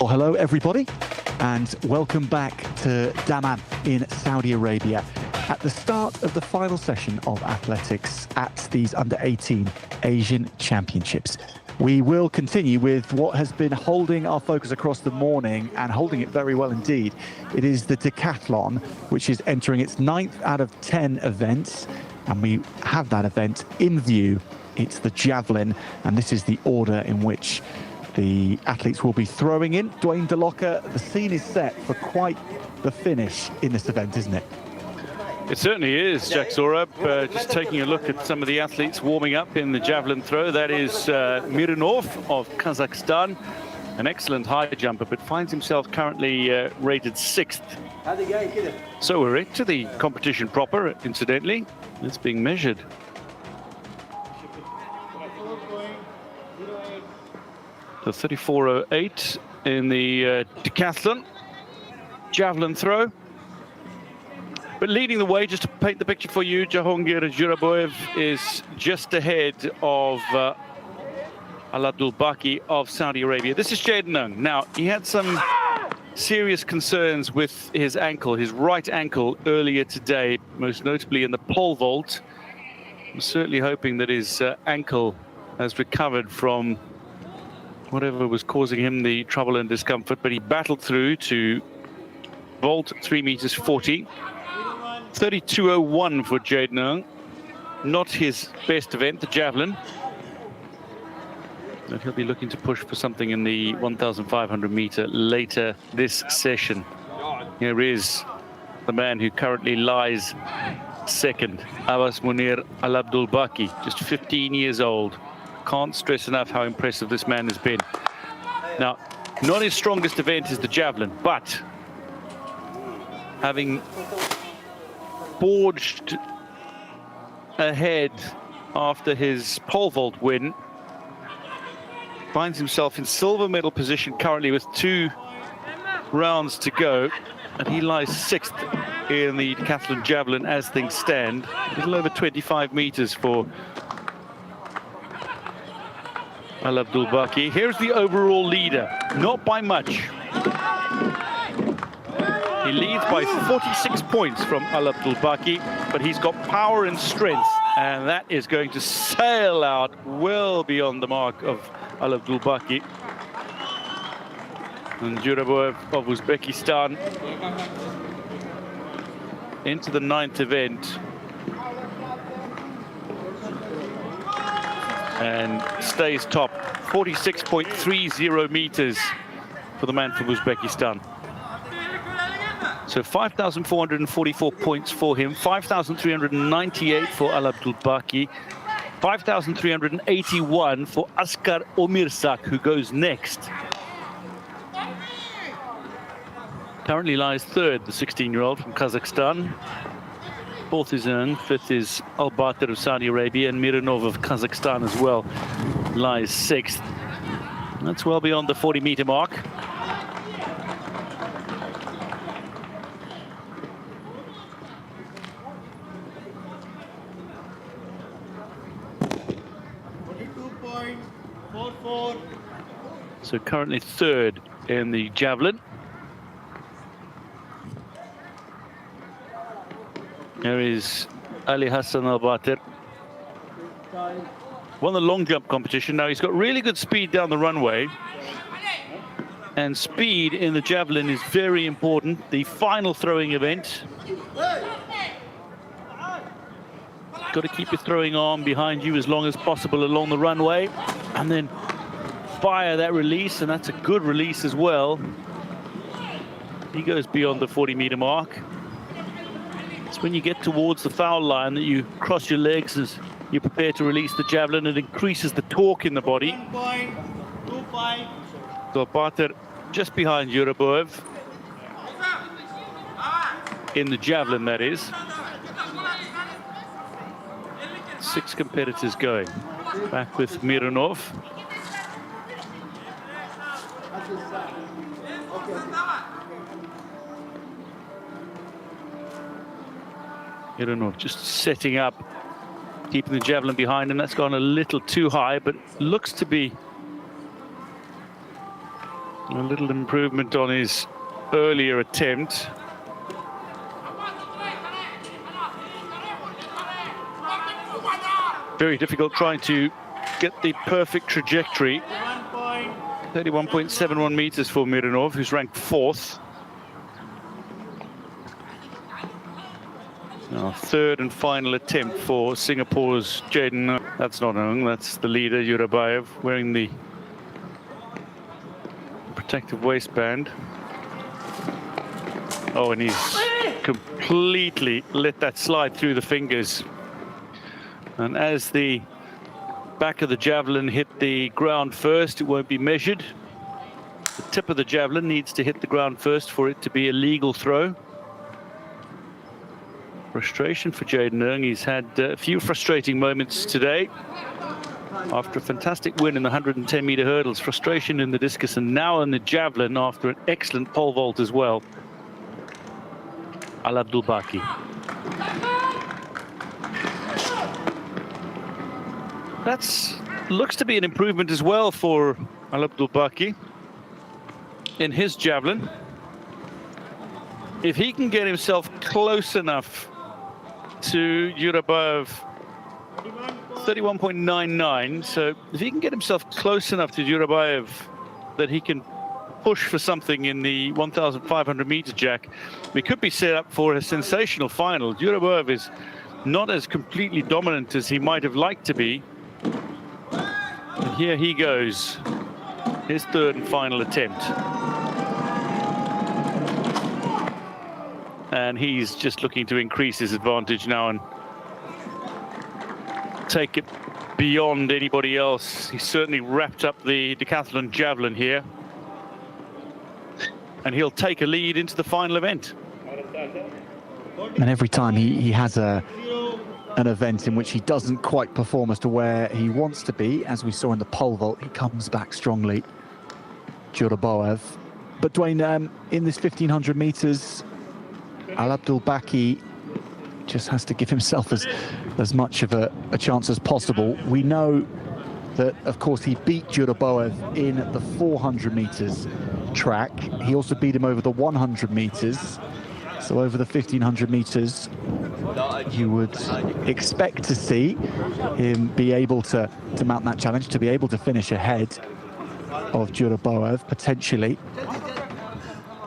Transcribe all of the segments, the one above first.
Well, hello everybody, and welcome back to Dammam in Saudi Arabia at the start of the final session of athletics at these under-18 Asian Championships. We will continue with what has been holding our focus across the morning and holding it very well indeed. It is the decathlon, which is entering its 9th out of 10 events, and we have that event in view. It's the javelin, and this is the order in which the athletes will be throwing in. Dwayne DeLocca, the scene is set for quite the finish in this event, isn't it? It certainly is, Jack Zorab. Just taking a look at some of the athletes warming up in the javelin throw. That is Mironov of Kazakhstan, an excellent high jumper, but finds himself currently rated 6th. So we're into the competition proper, incidentally. It's being measured. The 34.08 in the decathlon javelin throw. But leading the way, just to paint the picture for you, Jahongir Juraboyev is just ahead of Al Abdul Baki of Saudi Arabia. This is Jaden Ng. Now, he had some serious concerns with his ankle, his right ankle, earlier today, most notably in the pole vault. I'm certainly hoping that his ankle has recovered from whatever was causing him the trouble and discomfort, but he battled through to vault 3 meters 40. 32.01 for Jaden Ng. Not his best event, the javelin. But he'll be looking to push for something in the 1,500 meter later this session. Here is the man who currently lies second, Abbas Munir Al Abdul Baki, just 15 years old. Can't stress enough how impressive this man has been. Now, not his strongest event is the javelin, but having forged ahead after his pole vault win, finds himself in silver medal position currently with 2 rounds to go, and he lies 6th in the decathlon javelin as things stand. A little over 25 meters for Al Abdul Baki. Here's the overall leader, not by much. He leads by 46 points from Al Abdul Baki, but he's got power and strength, and that is going to sail out well beyond the mark of Al Abdul Baki. And Juraboyev of Uzbekistan into the 9th event. And stays top, 46.30 meters for the man from Uzbekistan. So 5,444 points for him, 5,398 for Al Abdul Baki, 5,381 for Askar Omirsak, who goes next. Currently lies 3rd, the 16-year-old from Kazakhstan. 4th is Ng, 5th is Al Batir of Saudi Arabia, and Mironov of Kazakhstan as well lies 6th. That's well beyond the 40-meter mark. So currently 3rd in the javelin. There is Ali Hassan Al Batir. Won the long jump competition. Now he's got really good speed down the runway. And speed in the javelin is very important. The final throwing event. Got to keep your throwing arm behind you as long as possible along the runway. And then fire that release, and that's a good release as well. He goes beyond the 40-meter mark. It's when you get towards the foul line that you cross your legs as you prepare to release the javelin. It increases the torque in the body. So Batir just behind Juraboyev in the javelin, that is. 6 competitors going. Back with Mironov. Mironov just setting up, keeping the javelin behind him. That's gone a little too high, but looks to be A little improvement on his earlier attempt. Very difficult trying to get the perfect trajectory. 31.71 meters for Mironov, who's ranked 4th. Now, third and final attempt for Singapore's Jaden. That's not Ng, that's the leader, Jurabaev, wearing the protective waistband. Oh, and he's completely let that slide through the fingers. And as the back of the javelin hit the ground first, it won't be measured. The tip of the javelin needs to hit the ground first for it to be a legal throw. Frustration for Jaden Ng. He's had a few frustrating moments today. After a fantastic win in the 110-meter hurdles, frustration in the discus, and now in the javelin after an excellent pole vault as well. Al Abdul Baki. That looks to be an improvement as well for Al Abdul Baki in his javelin. If he can get himself close enough to Jurabaev, 31.99. So if he can get himself close enough to Jurabaev that he can push for something in the 1,500 meter jack, we could be set up for a sensational final. Jurabaev is not as completely dominant as he might have liked to be. And here he goes, his third and final attempt. And he's just looking to increase his advantage now and take it beyond anybody else. He's certainly wrapped up the decathlon javelin here. And he'll take a lead into the final event. And every time he has an event in which he doesn't quite perform as to where he wants to be, as we saw in the pole vault, he comes back strongly, Jurabaev. But Dwayne, in this 1,500 meters, Al Abdul Baki just has to give himself as much of a chance as possible. We know that, of course, he beat Jurabaev in the 400 meters track. He also beat him over the 100 meters. So over the 1,500 meters, you would expect to see him be able to mount that challenge, to be able to finish ahead of Jurabaev, potentially.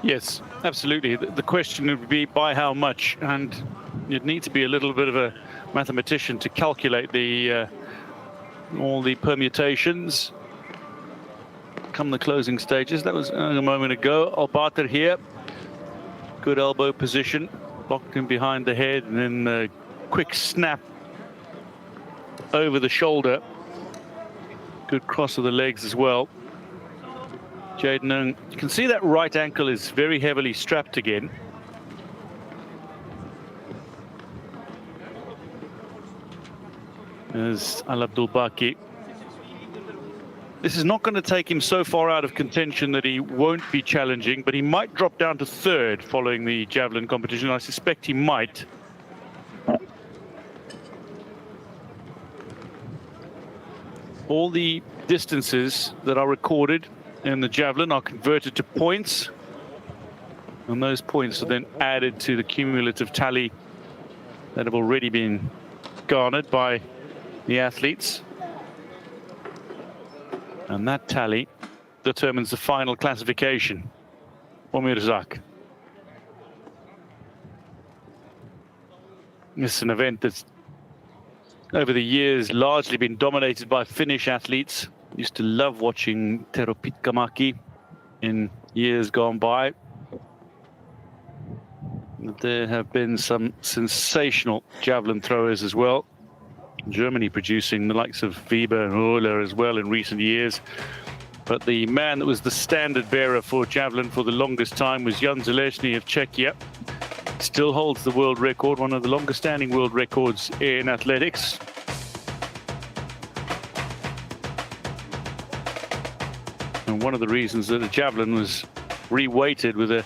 Yes, absolutely. The question would be by how much, and you'd need to be a little bit of a mathematician to calculate the all the permutations come the closing stages. That was a moment ago. Al-Bater here, good elbow position, locked him behind the head, and then a quick snap over the shoulder. Good cross of the legs as well. Jaden Ng, you can see that right ankle is very heavily strapped again. As Al Abdul Baki. This is not going to take him so far out of contention that he won't be challenging, but he might drop down to third following the javelin competition. I suspect he might. All the distances that are recorded in the javelin are converted to points, and those points are then added to the cumulative tally that have already been garnered by the athletes, and that tally determines the final classification. Omirzak. This is an event that's over the years largely been dominated by Finnish athletes. Used to love watching Tero Pitkämäki in years gone by. There have been some sensational javelin throwers as well. Germany producing the likes of Weber and Euler as well in recent years. But the man that was the standard bearer for javelin for the longest time was Jan Zelezny of Czechia. Still holds the world record, one of the longest standing world records in athletics. And one of the reasons that the javelin was reweighted with a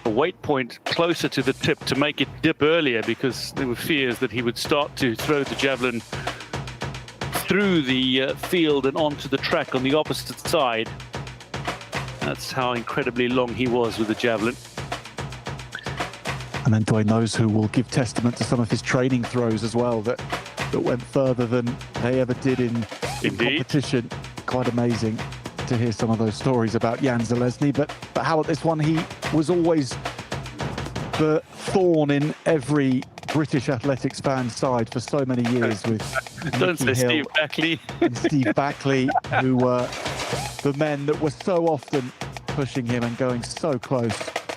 weight point closer to the tip to make it dip earlier, because there were fears that he would start to throw the javelin through the field and onto the track on the opposite side. That's how incredibly long he was with the javelin. And then Dwayne knows who will give testament to some of his training throws as well that went further than they ever did in competition. Quite amazing to hear some of those stories about Jan Zalesny. But how about this one? He was always the thorn in every British athletics fan's side for so many years with Don't say Steve Backley. And Steve Backley, who were the men that were so often pushing him and going so close.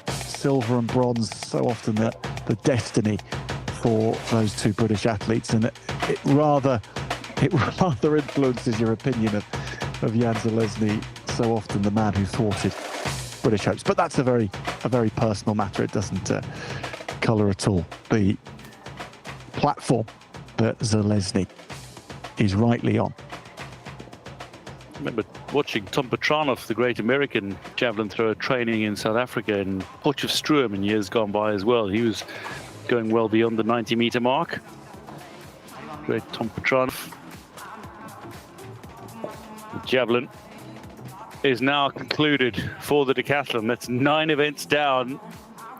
Silver and bronze, so often the destiny for those two British athletes, and it rather influences your opinion of Jan Zalesny, so often the man who thwarted British hopes. But that's a very personal matter. It doesn't colour at all the platform that Zalesny is rightly on. I remember watching Tom Petranov, the great American javelin thrower, training in South Africa in Potchefstroom in years gone by as well. He was going well beyond the 90-meter mark. Great Tom Petranov. The javelin is now concluded for the decathlon. That's 9 events down,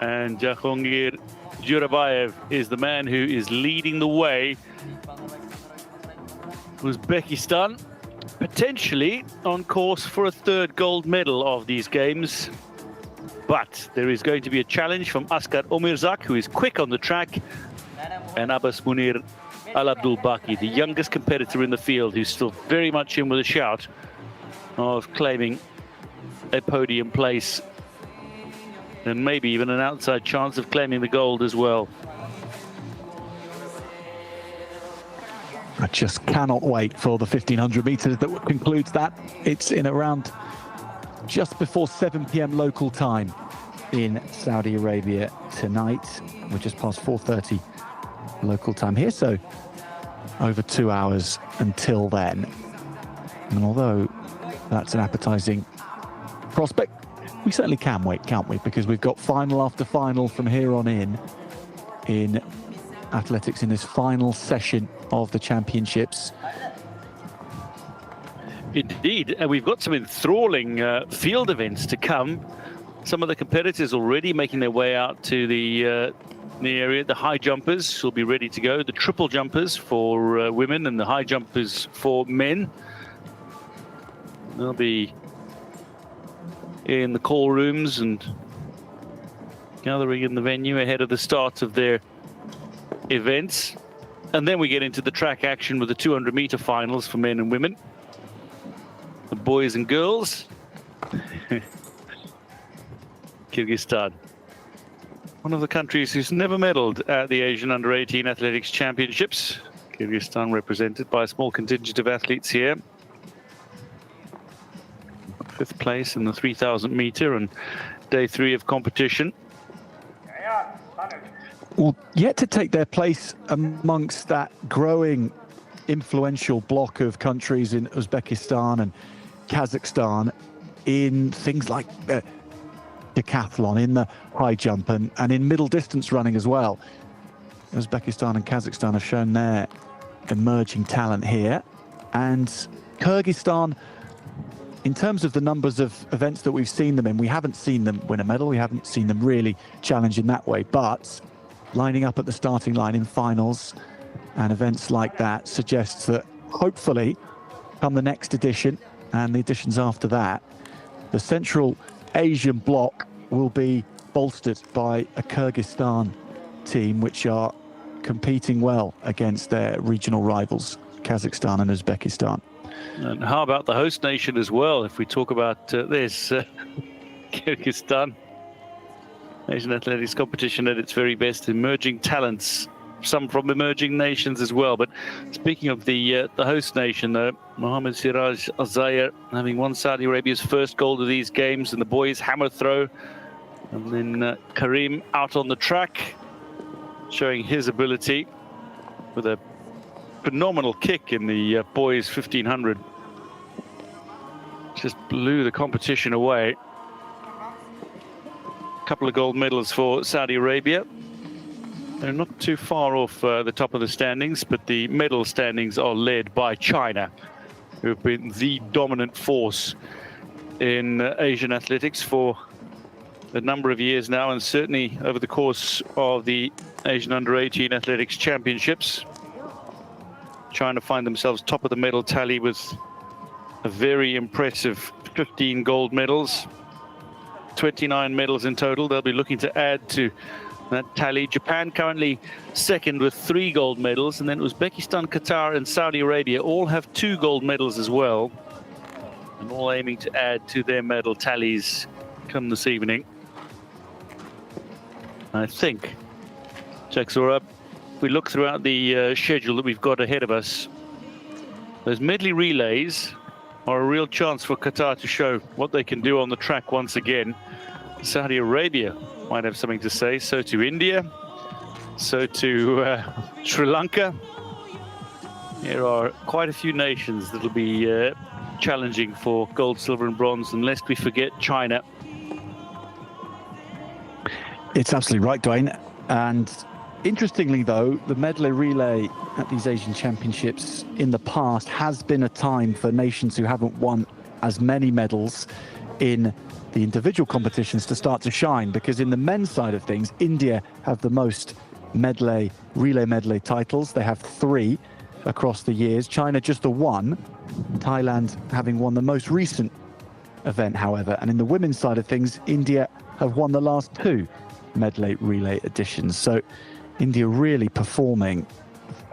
and Jahongir Jurabayev is the man who is leading the way. Uzbekistan potentially on course for a 3rd gold medal of these games. But there is going to be a challenge from Askar Omirzak, who is quick on the track, and Abbas Munir Al Abdul Baki, the youngest competitor in the field, who's still very much in with a shout of claiming a podium place and maybe even an outside chance of claiming the gold as well. I just cannot wait for the 1500 meters that concludes that. It's in around just before 7 p.m. local time in Saudi Arabia tonight. We're just past 4:30 local time here, so over 2 hours until then. And although that's an appetizing prospect, we certainly can wait, can't we? Because we've got final after final from here on in athletics in this final session of the championships. Indeed, and we've got some enthralling field events to come. Some of the competitors already making their way out to the area. The high jumpers will be ready to go. The triple jumpers for women and the high jumpers for men. They'll be in the call rooms and gathering in the venue ahead of the start of their events. And then we get into the track action with the 200-meter finals for men and women. The boys and girls. Kyrgyzstan, one of the countries who's never medaled at the Asian Under-18 Athletics Championships. Kyrgyzstan represented by a small contingent of athletes here. 5th place in the 3,000 meter and day 3 of competition. Well, yet to take their place amongst that growing influential block of countries in Uzbekistan and Kazakhstan in things like decathlon, in the high jump and in middle distance running as well. Uzbekistan and Kazakhstan have shown their emerging talent here. And Kyrgyzstan, in terms of the numbers of events that we've seen them in, we haven't seen them win a medal. We haven't seen them really challenge in that way. But lining up at the starting line in finals and events like that suggests that hopefully come the next edition and the editions after that, the Central Asian bloc will be bolstered by a Kyrgyzstan team which are competing well against their regional rivals, Kazakhstan and Uzbekistan. And how about the host nation as well? If we talk about this, Kyrgyzstan, Asian athletics competition at its very best, emerging talents, some from emerging nations as well. But speaking of the host nation, Mohammad Siraj Al-Zahir having won Saudi Arabia's first gold of these games in the boys' hammer throw. And then Karim out on the track, showing his ability with a phenomenal kick in the boys' 1500. Just blew the competition away. A couple of gold medals for Saudi Arabia. They're not too far off the top of the standings, but the medal standings are led by China, who have been the dominant force in Asian athletics for a number of years now, and certainly over the course of the Asian Under-18 Athletics Championships. China find themselves top of the medal tally with a very impressive 15 gold medals, 29 medals in total. They'll be looking to add to that tally. Japan currently second with 3 gold medals, and then Uzbekistan, Qatar, and Saudi Arabia all have 2 gold medals as well, and all aiming to add to their medal tallies come this evening. I think, Jaxora, if we look throughout the schedule that we've got ahead of us, those medley relays are a real chance for Qatar to show what they can do on the track once again. Saudi Arabia might have something to say, so to India, so to Sri Lanka. There are quite a few nations that will be challenging for gold, silver and bronze, and lest we forget China. It's absolutely right, Dwayne. And interestingly, though, the medley relay at these Asian Championships in the past has been a time for nations who haven't won as many medals in the individual competitions to start to shine, because in the men's side of things, India have the most relay medley titles. They have 3 across the years. China just the 1. Thailand having won the most recent event, however. And in the women's side of things, India have won the last 2 medley relay editions. So India really performing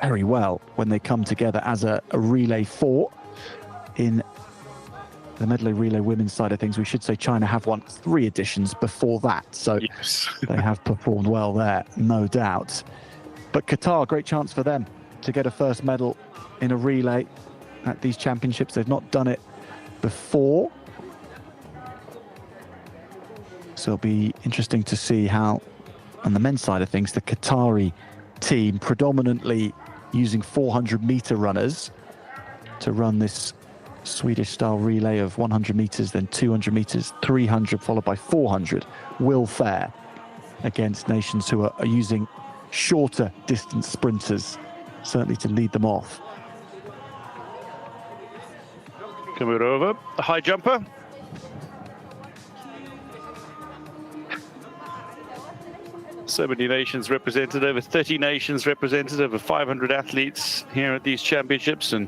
very well when they come together as a relay 4. In the medley relay women's side of things, we should say China have won 3 editions before that. So yes. They have performed well there, no doubt. But Qatar, great chance for them to get a first medal in a relay at these championships. They've not done it before. So it'll be interesting to see how, on the men's side of things, the Qatari team predominantly using 400-meter runners to run this Swedish-style relay of 100 meters, then 200 meters, 300, followed by 400, will fare against nations who are using shorter distance sprinters, certainly to lead them off. Coming over, the high jumper. So many nations represented, over 30 nations represented, over 500 athletes here at these championships. And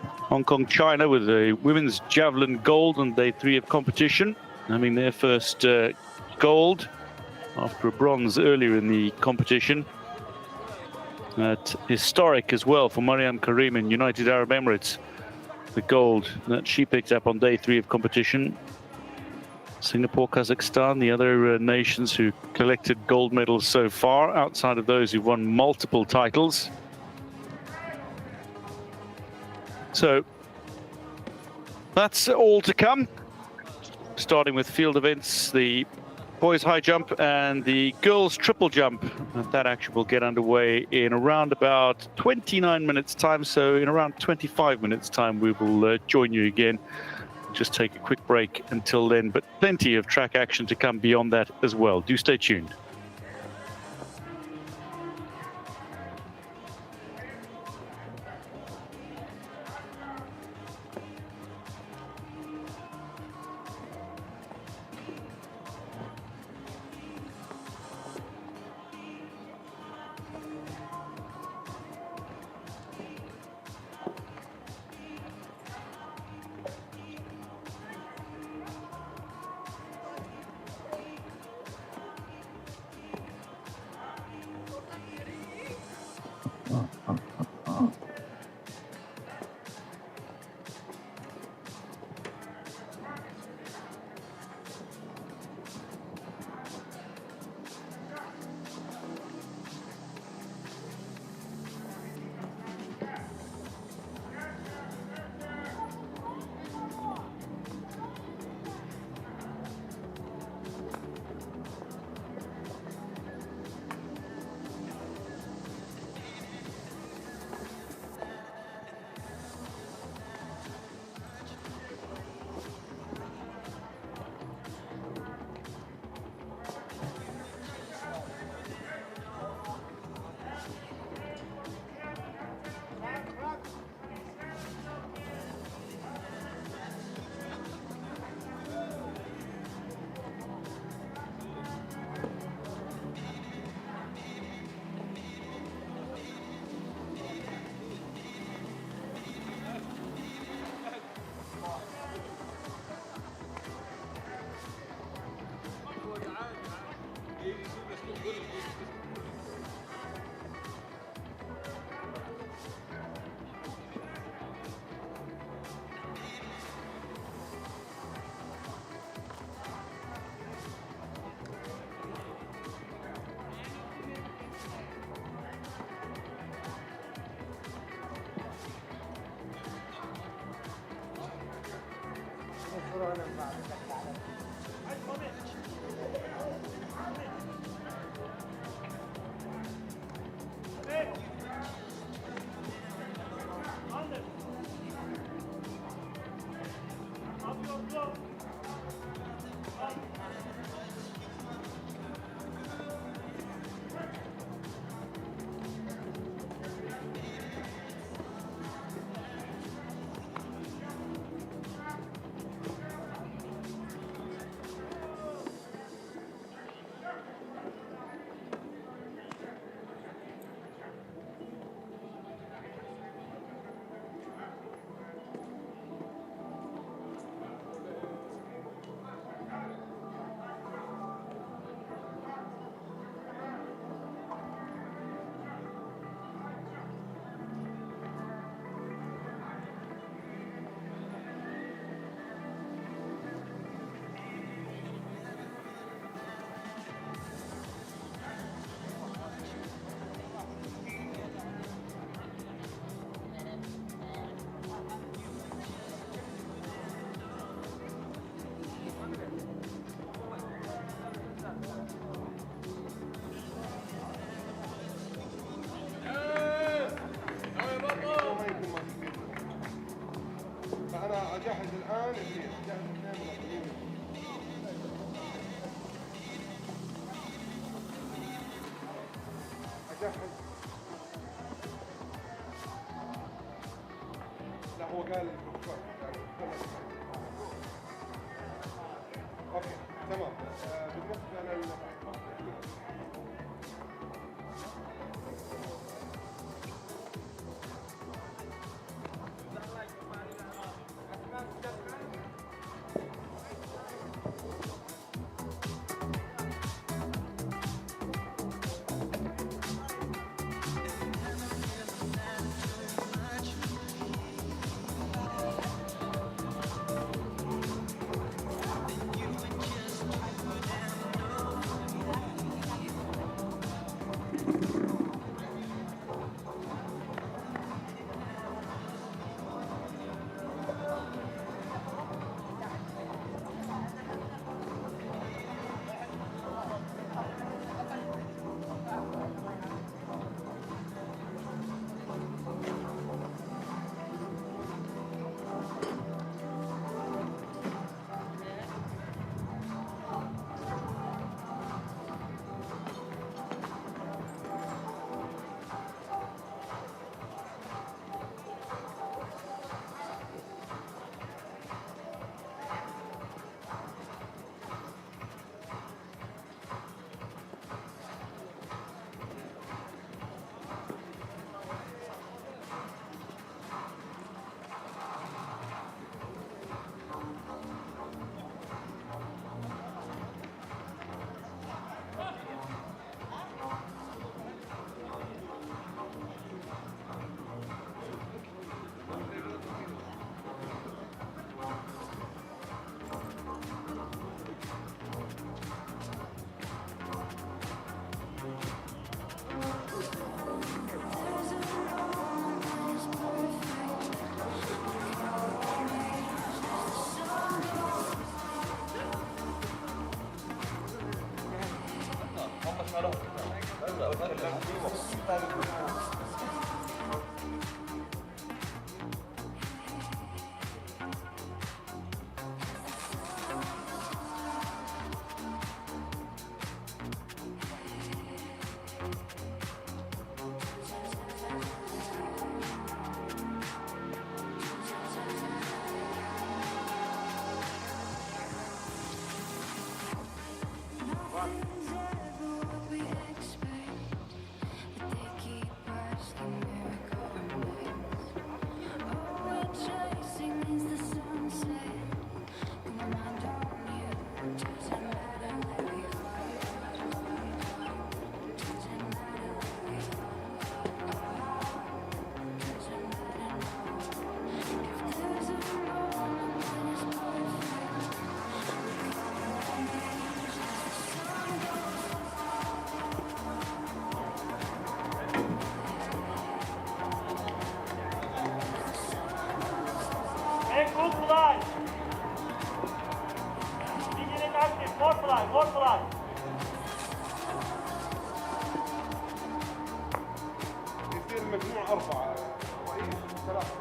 Hong Kong, China with a women's javelin gold on day 3 of competition, having their first gold after a bronze earlier in the competition. Historic as well for Mariam Karim in United Arab Emirates, the gold that she picked up on day 3 of competition. Singapore, Kazakhstan, the other nations who collected gold medals so far, outside of those who've won multiple titles. So that's all to come, starting with field events, the boys high jump and the girls triple jump. That action will get underway in around about 29 minutes time. So in around 25 minutes time, we will join you again. Just take a quick break until then, but plenty of track action to come beyond that as well. Do stay tuned. فأنا أجهز الآن اللي أجهز اثنين أجهز. لا هو قال أوكي تمام. بالنسبة لل 4 رئيس 3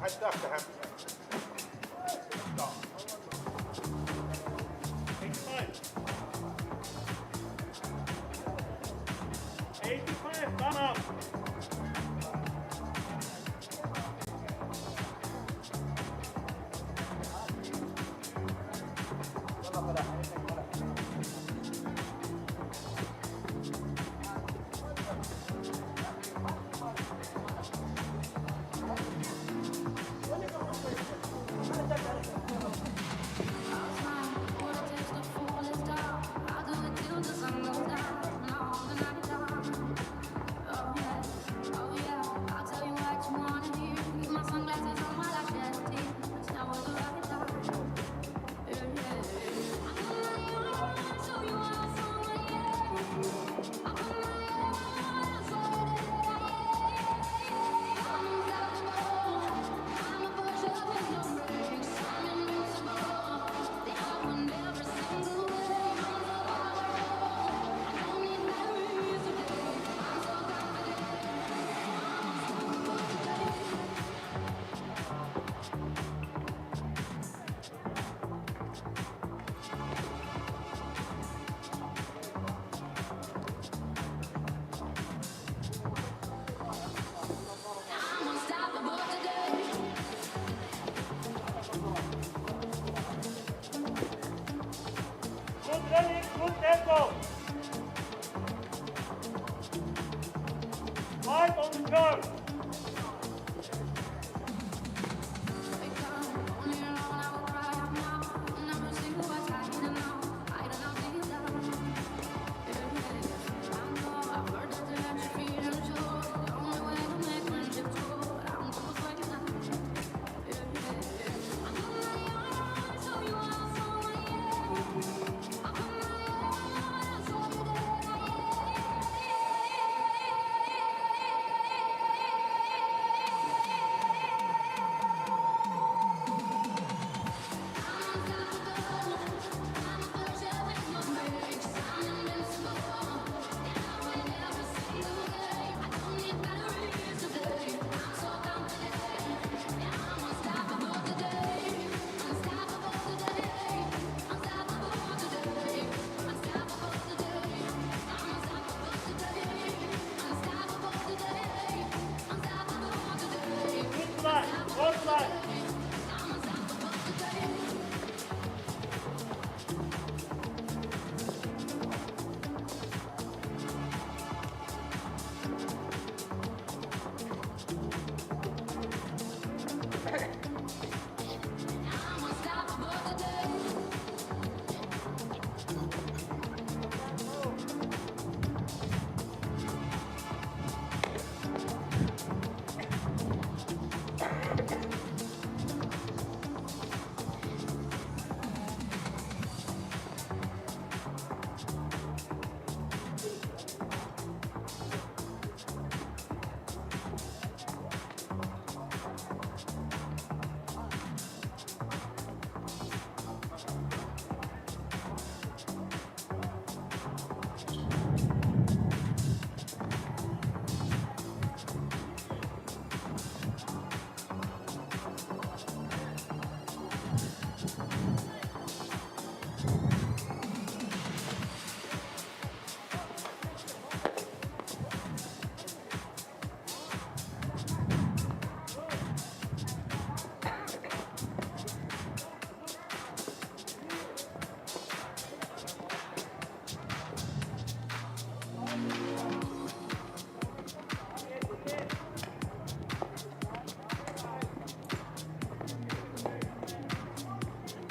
حداك تحب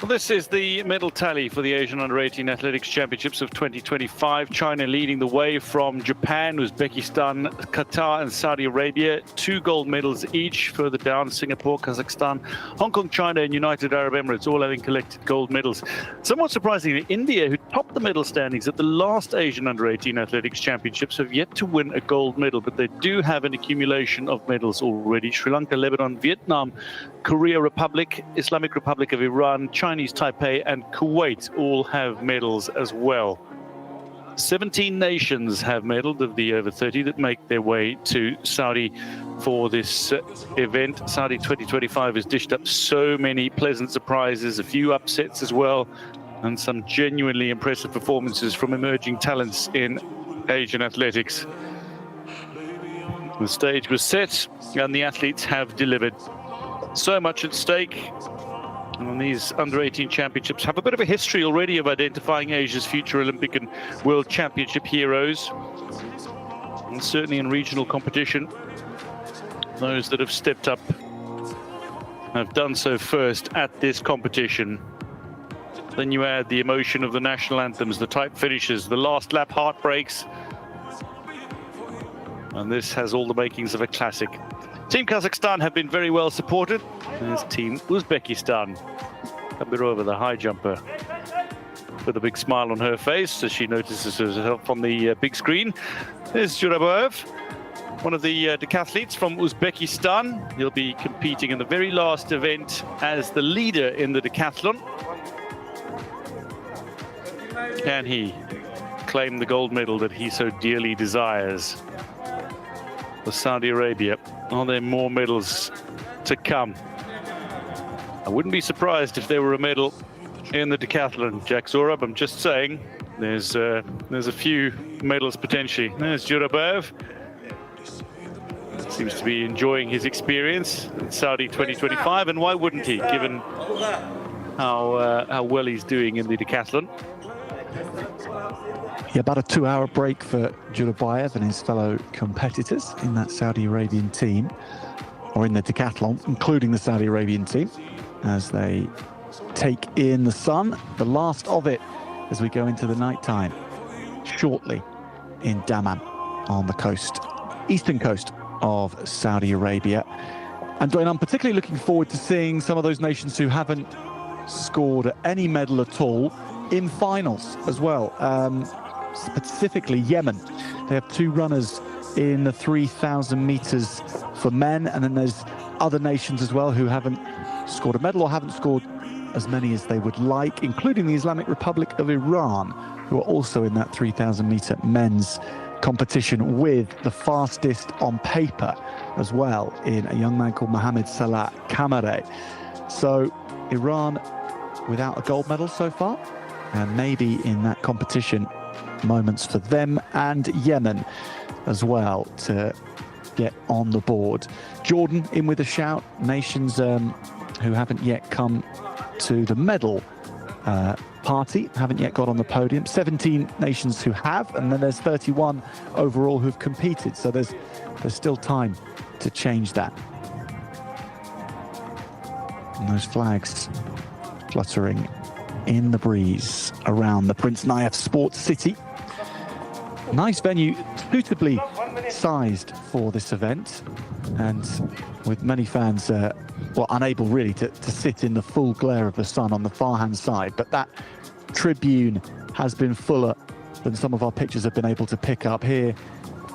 This is the medal tally for the Asian Under-18 Athletics Championships of 2025. China leading the way from Japan, Uzbekistan, Qatar and Saudi Arabia. 2 gold medals each. Further down, Singapore, Kazakhstan, Hong Kong, China and United Arab Emirates all having collected gold medals. Somewhat surprisingly, India, who topped the medal standings at the last Asian Under-18 Athletics Championships, have yet to win a gold medal, but they do have an accumulation of medals already. Sri Lanka, Lebanon, Vietnam, Korea Republic, Islamic Republic of Iran, Chinese Taipei and Kuwait all have medals as well. 17 nations have medaled of the over 30 that make their way to Saudi for this event. Saudi 2025 has dished up so many pleasant surprises, a few upsets as well, and some genuinely impressive performances from emerging talents in Asian athletics. The stage was set and the athletes have delivered. So much at stake. And these under-18 championships have a bit of a history already of identifying Asia's future Olympic and World Championship heroes. And certainly in regional competition, those that have stepped up have done so first at this competition. Then you add the emotion of the national anthems, the tight finishes, the last lap heartbreaks. And this has all the makings of a classic. Team Kazakhstan have been very well supported. There's Team Uzbekistan. Kabirova, the high jumper, with a big smile on her face as she notices herself on the big screen. There's Juraboev, one of the decathletes from Uzbekistan. He'll be competing in the very last event as the leader in the decathlon. Can he claim the gold medal that he so dearly desires? For Saudi Arabia, are there more medals to come? I wouldn't be surprised if there were a medal in the decathlon, Jack Zorab. I'm just saying, there's a few medals potentially. There's Juraboev. Seems to be enjoying his experience in Saudi 2025, and why wouldn't he, given how well he's doing in the decathlon? Yeah, about a 2-hour break for Juraboev and his fellow competitors in that Saudi Arabian team, or in the decathlon, including the Saudi Arabian team, as they take in the sun, the last of it, as we go into the night time shortly in Dammam on the coast, eastern coast of Saudi Arabia. And Dwayne, I'm particularly looking forward to seeing some of those nations who haven't scored any medal at all in finals as well. Specifically Yemen. They have 2 runners in the 3,000 meters for men, and then there's other nations as well who haven't scored a medal or haven't scored as many as they would like, including the Islamic Republic of Iran, who are also in that 3,000 meter men's competition, with the fastest on paper as well in a young man called Mohamed Salah Kamare. So Iran without a gold medal so far, and maybe in that competition moments for them, and Yemen as well to get on the board. Jordan in with a shout. Nations who haven't yet come to the medal party, haven't yet got on the podium. 17 nations who have, and then there's 31 overall who've competed, so there's still time to change that. And those flags fluttering in the breeze around the Prince Nayef Sports City. Nice venue, suitably sized for this event, and with many fans unable really to sit in the full glare of the sun on the far-hand side. But that tribune has been fuller than some of our pictures have been able to pick up. Here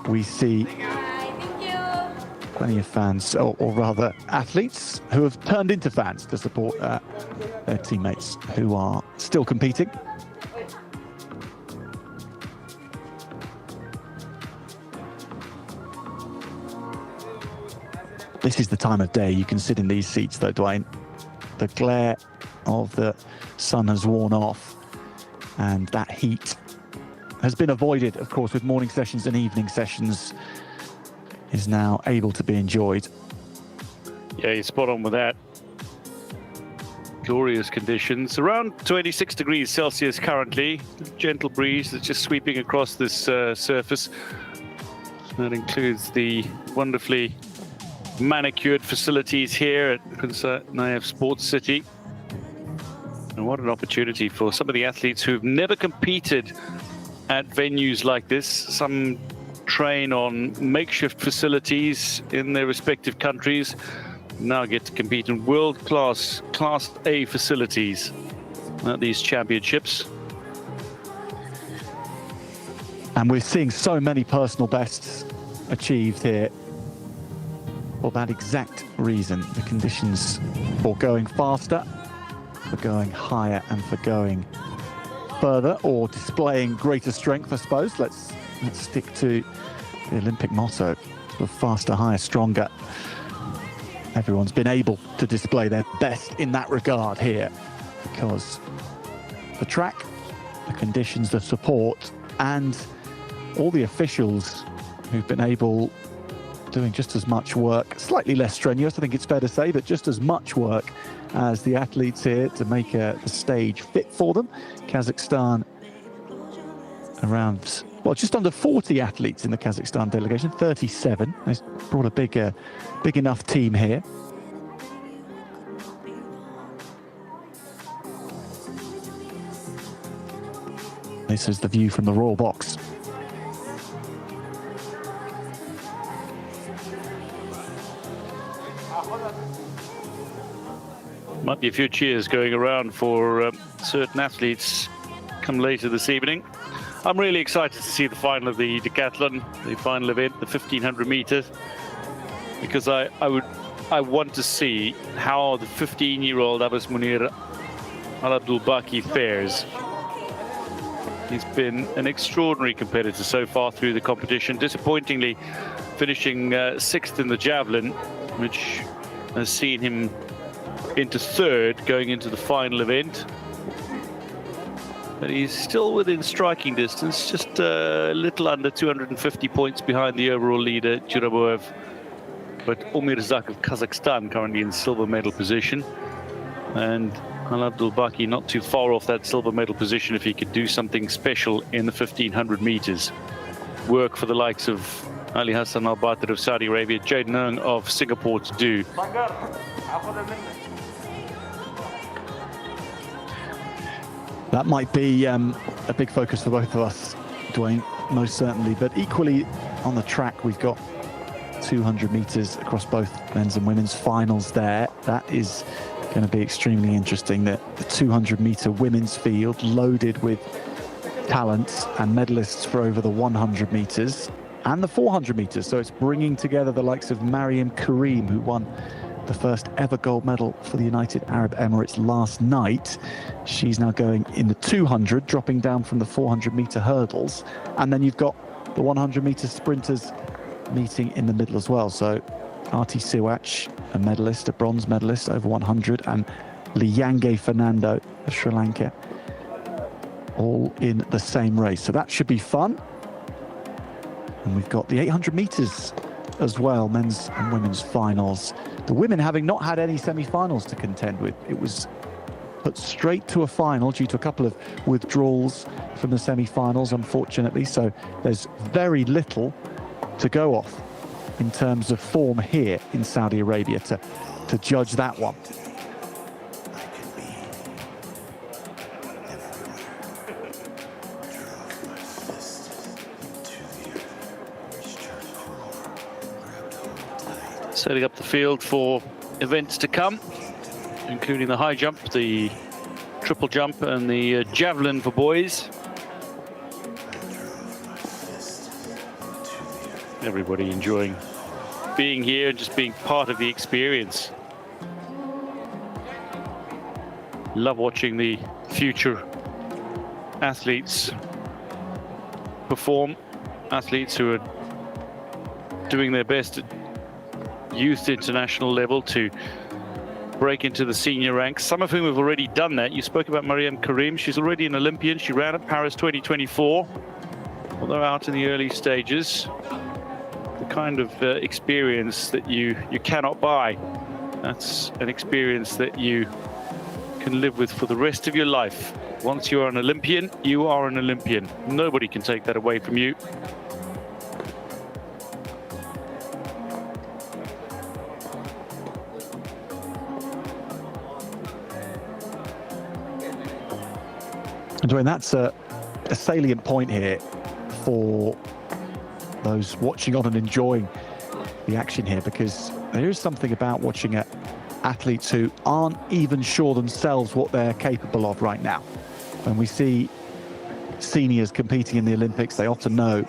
we see plenty of fans, or rather athletes, who have turned into fans to support their teammates who are still competing. This is the time of day you can sit in these seats, though, Dwayne. The glare of the sun has worn off, and that heat has been avoided, of course, with morning sessions and evening sessions, is now able to be enjoyed. Yeah, you're spot on with that. Glorious conditions. Around 26 degrees Celsius currently. Gentle breeze that's just sweeping across this surface. That includes the wonderfully manicured facilities here at Prince Nayef Sports City. And what an opportunity for some of the athletes who've never competed at venues like this. Some train on makeshift facilities in their respective countries, now get to compete in world-class Class A facilities at these championships. And we're seeing so many personal bests achieved here for that exact reason. The conditions for going faster, for going higher, and for going further, or displaying greater strength, I suppose. Let's stick to the Olympic motto of faster, higher, stronger. Everyone's been able to display their best in that regard here, because the track, the conditions, the support, and all the officials who've been able, doing just as much work, slightly less strenuous, I think it's fair to say, but just as much work as the athletes here to make the stage fit for them. Kazakhstan around, well, just under 40 athletes in the Kazakhstan delegation, 37. They brought a big enough team here. This is the view from the Royal Box. Might be a few cheers going around for certain athletes come later this evening. I'm really excited to see the final of the decathlon, the final event, the 1500 meters, because I want to see how the 15-year-old Abbas Munir Al Abdul Baki fares. He's been an extraordinary competitor so far through the competition, disappointingly finishing sixth in the javelin, which has seen him into third going into the final event. But he's still within striking distance, just a little under 250 points behind the overall leader, Juraboev. But Omirzak of Kazakhstan currently in silver medal position. And Al Abdul Baki not too far off that silver medal position if he could do something special in the 1500 meters. Work for the likes of Ali Hassan Al Batir of Saudi Arabia, Jade Nung of Singapore to do. That might be a big focus for both of us, Dwayne, most certainly. But equally on the track, we've got 200 meters across both men's and women's finals there. That is going to be extremely interesting. The 200 meter women's field loaded with talents and medalists for over the 100 meters and the 400 meters. So it's bringing together the likes of Mariam Karim, who won the first ever gold medal for the United Arab Emirates last night. She's now going in the 200, dropping down from the 400 meter hurdles. And then you've got the 100 meter sprinters meeting in the middle as well. So Arti Siwach, a medalist, a bronze medalist over 100, and Liyange Fernando of Sri Lanka, all in the same race. So that should be fun. And we've got the 800 meters as well, men's and women's finals. The women having not had any semi-finals to contend with. It was put straight to a final due to a couple of withdrawals from the semi-finals, unfortunately. So there's very little to go off in terms of form here in Saudi Arabia to judge that one. Setting up the field for events to come, including the high jump, the triple jump, and the javelin for boys. Everybody enjoying being here and just being part of the experience. Love watching the future athletes perform, athletes who are doing their best at youth international level to break into the senior ranks, some of whom have already done that. You spoke about Mariam Karim. She's already an Olympian. She ran at Paris 2024, although out in the early stages. The kind of experience that you cannot buy. That's an experience that you can live with for the rest of your life. Once you're an Olympian, you are an Olympian. Nobody can take that away from you. And Dwayne, that's a salient point here for those watching on and enjoying the action here, because there is something about watching athletes who aren't even sure themselves what they're capable of right now. When we see seniors competing in the Olympics, they often know,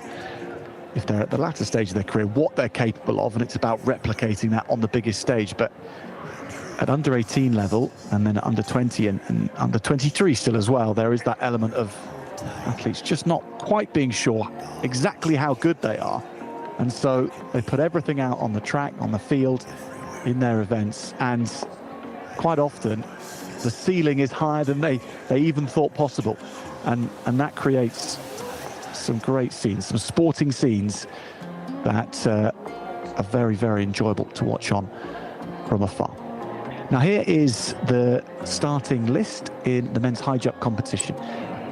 if they're at the latter stage of their career, what they're capable of, and it's about replicating that on the biggest stage. But at under 18 level, and then at under 20 and under 23 still as well, there is that element of athletes just not quite being sure exactly how good they are. And so they put everything out on the track, on the field, in their events, and quite often the ceiling is higher than they even thought possible. And that creates some great scenes, some sporting scenes that are very, very enjoyable to watch on from afar. Now here is the starting list in the men's high jump competition.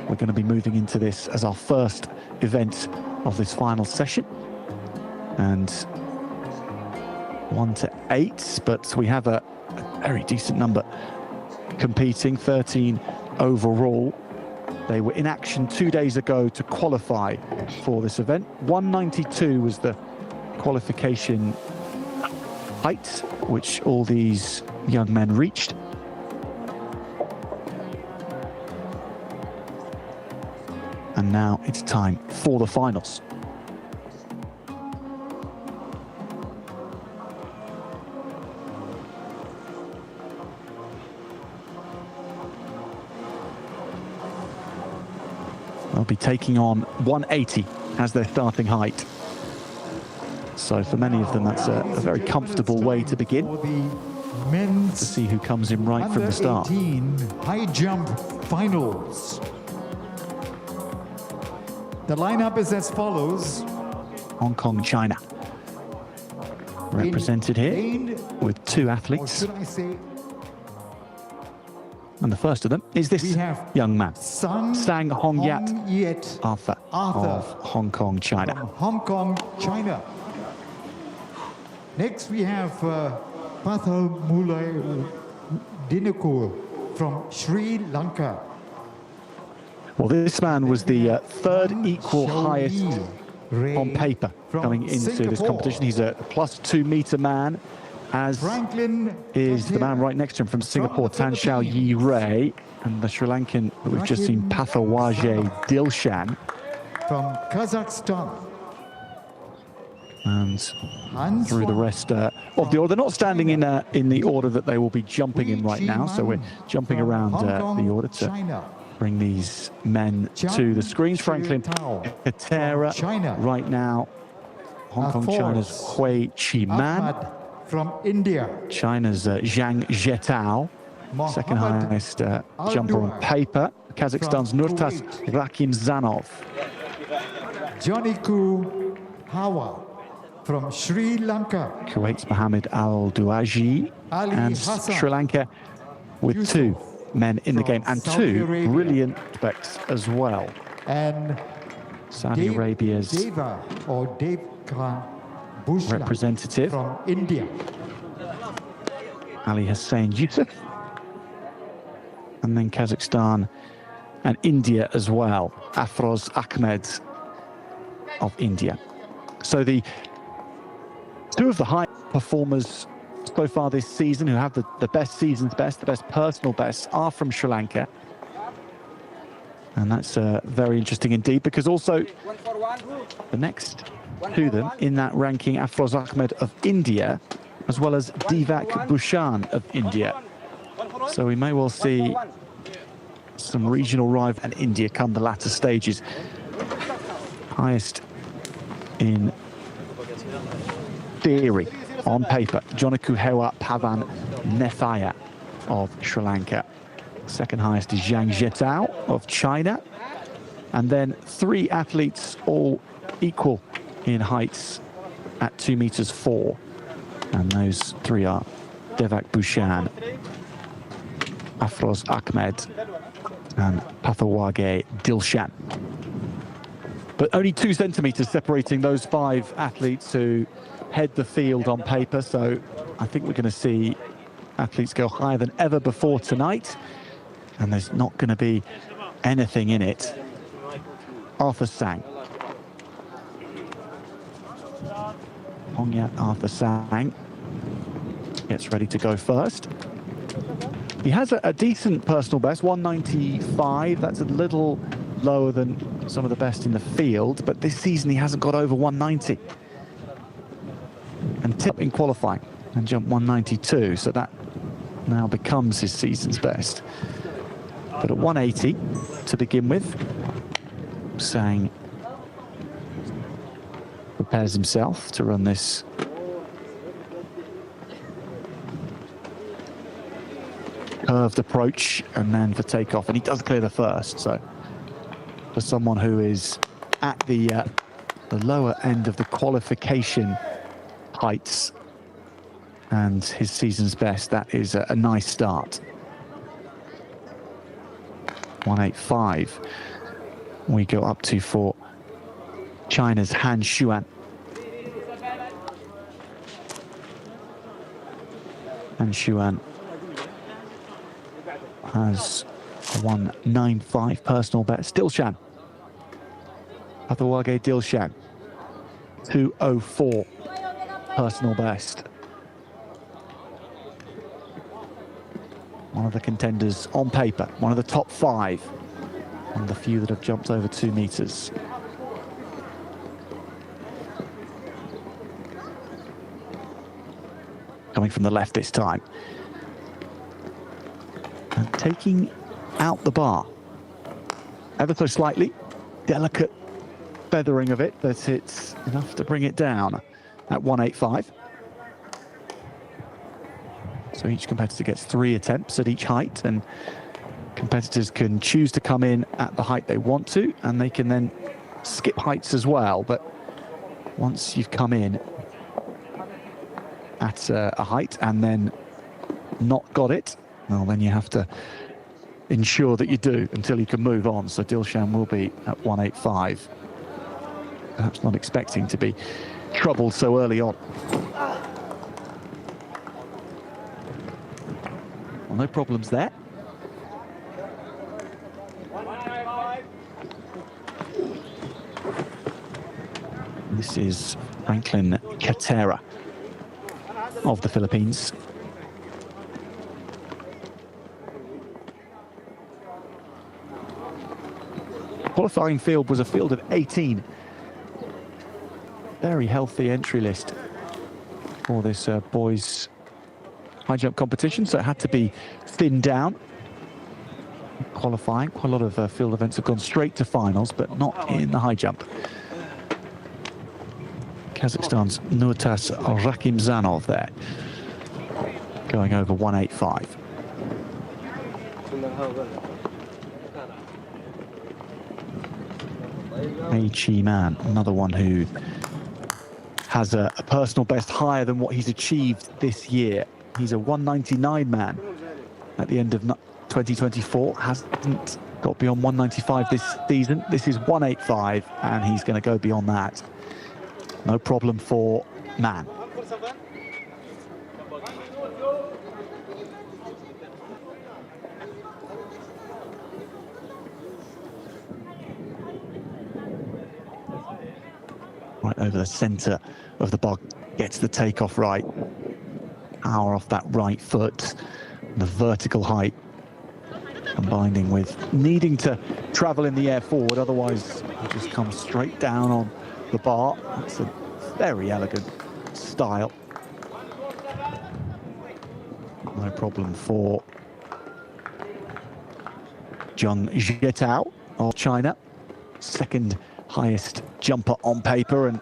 We're going to be moving into this as our first event of this final session. And 1 to 8, but we have a very decent number competing, 13 overall. They were in action 2 days ago to qualify for this event. 192 was the qualification height, which all these young men reached. And now it's time for the finals. They'll be taking on 180 as their starting height. So for many of them, that's a very comfortable way to begin, to see who comes in right from the start. High jump finals. The lineup is as follows. Hong Kong, China, represented here with 2 athletes. And the first of them is this young man, Sang Hong Yat Arthur of Hong Kong, China. Hong Kong, China. Next we have Patha Mulai Dinakul from Sri Lanka. Well, this man was the third equal highest on paper coming into this competition. He's a +2 meter man, as is the man right next to him from Singapore, Tan Shao Yi Ray, and the Sri Lankan that we've just seen, Pathawaje Dilshan. From Kazakhstan. And through the rest of the order. They're not standing in the order that they will be jumping in right now, so we're jumping around the order to bring these men to the screens. Franklin Katera right now. Hong Kong, China's Hui Chi Man. From India. China's Zhang Zhetao, second highest jumper on paper. Kazakhstan's Nurtas Rakhimzanov. Joniku Hawa from Sri Lanka. Kuwait's Mohammed Al-Duaji, and Sri Lanka with 2 men in the game, and 2 brilliant backs as well. And Saudi Arabia's representative from India. Ali Hussein Yusuf, and then Kazakhstan and India as well, Afroz Ahmed of India. So the 2 of the high performers so far this season, who have the best season's best, the best personal bests, are from Sri Lanka. And that's very interesting indeed, because also the next to them in that ranking, Afroz Ahmed of India, as well as Divak Bhushan of India. So we may well see some regional rival and India come the latter stages. Highest in theory, on paper, Joniku Hewa Pavan Nethaya of Sri Lanka. Second highest is Zhang Zhetao of China. And then 3 athletes all equal in heights at 2 meters 4. And those 3 are Devak Bhushan, Afroz Ahmed, and Pathawage Dilshan. But only 2 centimeters separating those 5 athletes who head the field on paper. So I think we're going to see athletes go higher than ever before tonight. And there's not going to be anything in it. Arthur Sang. Hongyat Arthur Sang gets ready to go first. He has a decent personal best, 195. That's a little lower than some of the best in the field, but this season he hasn't got over 190. And tip in qualifying and jumped 192, so that now becomes his season's best. But at 180 to begin with, Sang prepares himself to run this curved approach and then for takeoff, and he does clear the first. So for someone who is at the lower end of the qualification heights and his season's best, that is a nice start. 185 we go up to for China's Han Xuan. Han Xuan has a 195 personal best. Dilshan, Pathawage Dilshan, 204 personal best. One of the contenders on paper, one of the top 5, one of the few that have jumped over 2 meters. Coming from the left this time. And taking out the bar ever so slightly, delicate feathering of it, but it's enough to bring it down at 185. So each competitor gets 3 attempts at each height, and competitors can choose to come in at the height they want to, and they can then skip heights as well. But once you've come in at a height and then not got it, well, then you have to ensure that you do until you can move on. So Dilshan will be at 185, perhaps not expecting to be troubled so early on. Well, no problems there. This is Franklin Katera of the Philippines. Qualifying field was a field of 18. Very healthy entry list for this boys high jump competition, so it had to be thinned down. Qualifying, quite a lot of field events have gone straight to finals, but not in the high jump. Kazakhstan's Nurtas Rakimzanov there, going over 185. Mei Chi Man, another one who has a personal best higher than what he's achieved this year. He's a 199 man at the end of 2024, hasn't got beyond 195 this season. This is 185, and he's going to go beyond that. No problem for Man. Right over the centre of the bar, gets the takeoff right. Power off that right foot, the vertical height, combining with needing to travel in the air forward, otherwise you just come straight down on the bar. That's a very elegant style. No problem for Zheng Zhetao of China, second highest jumper on paper, and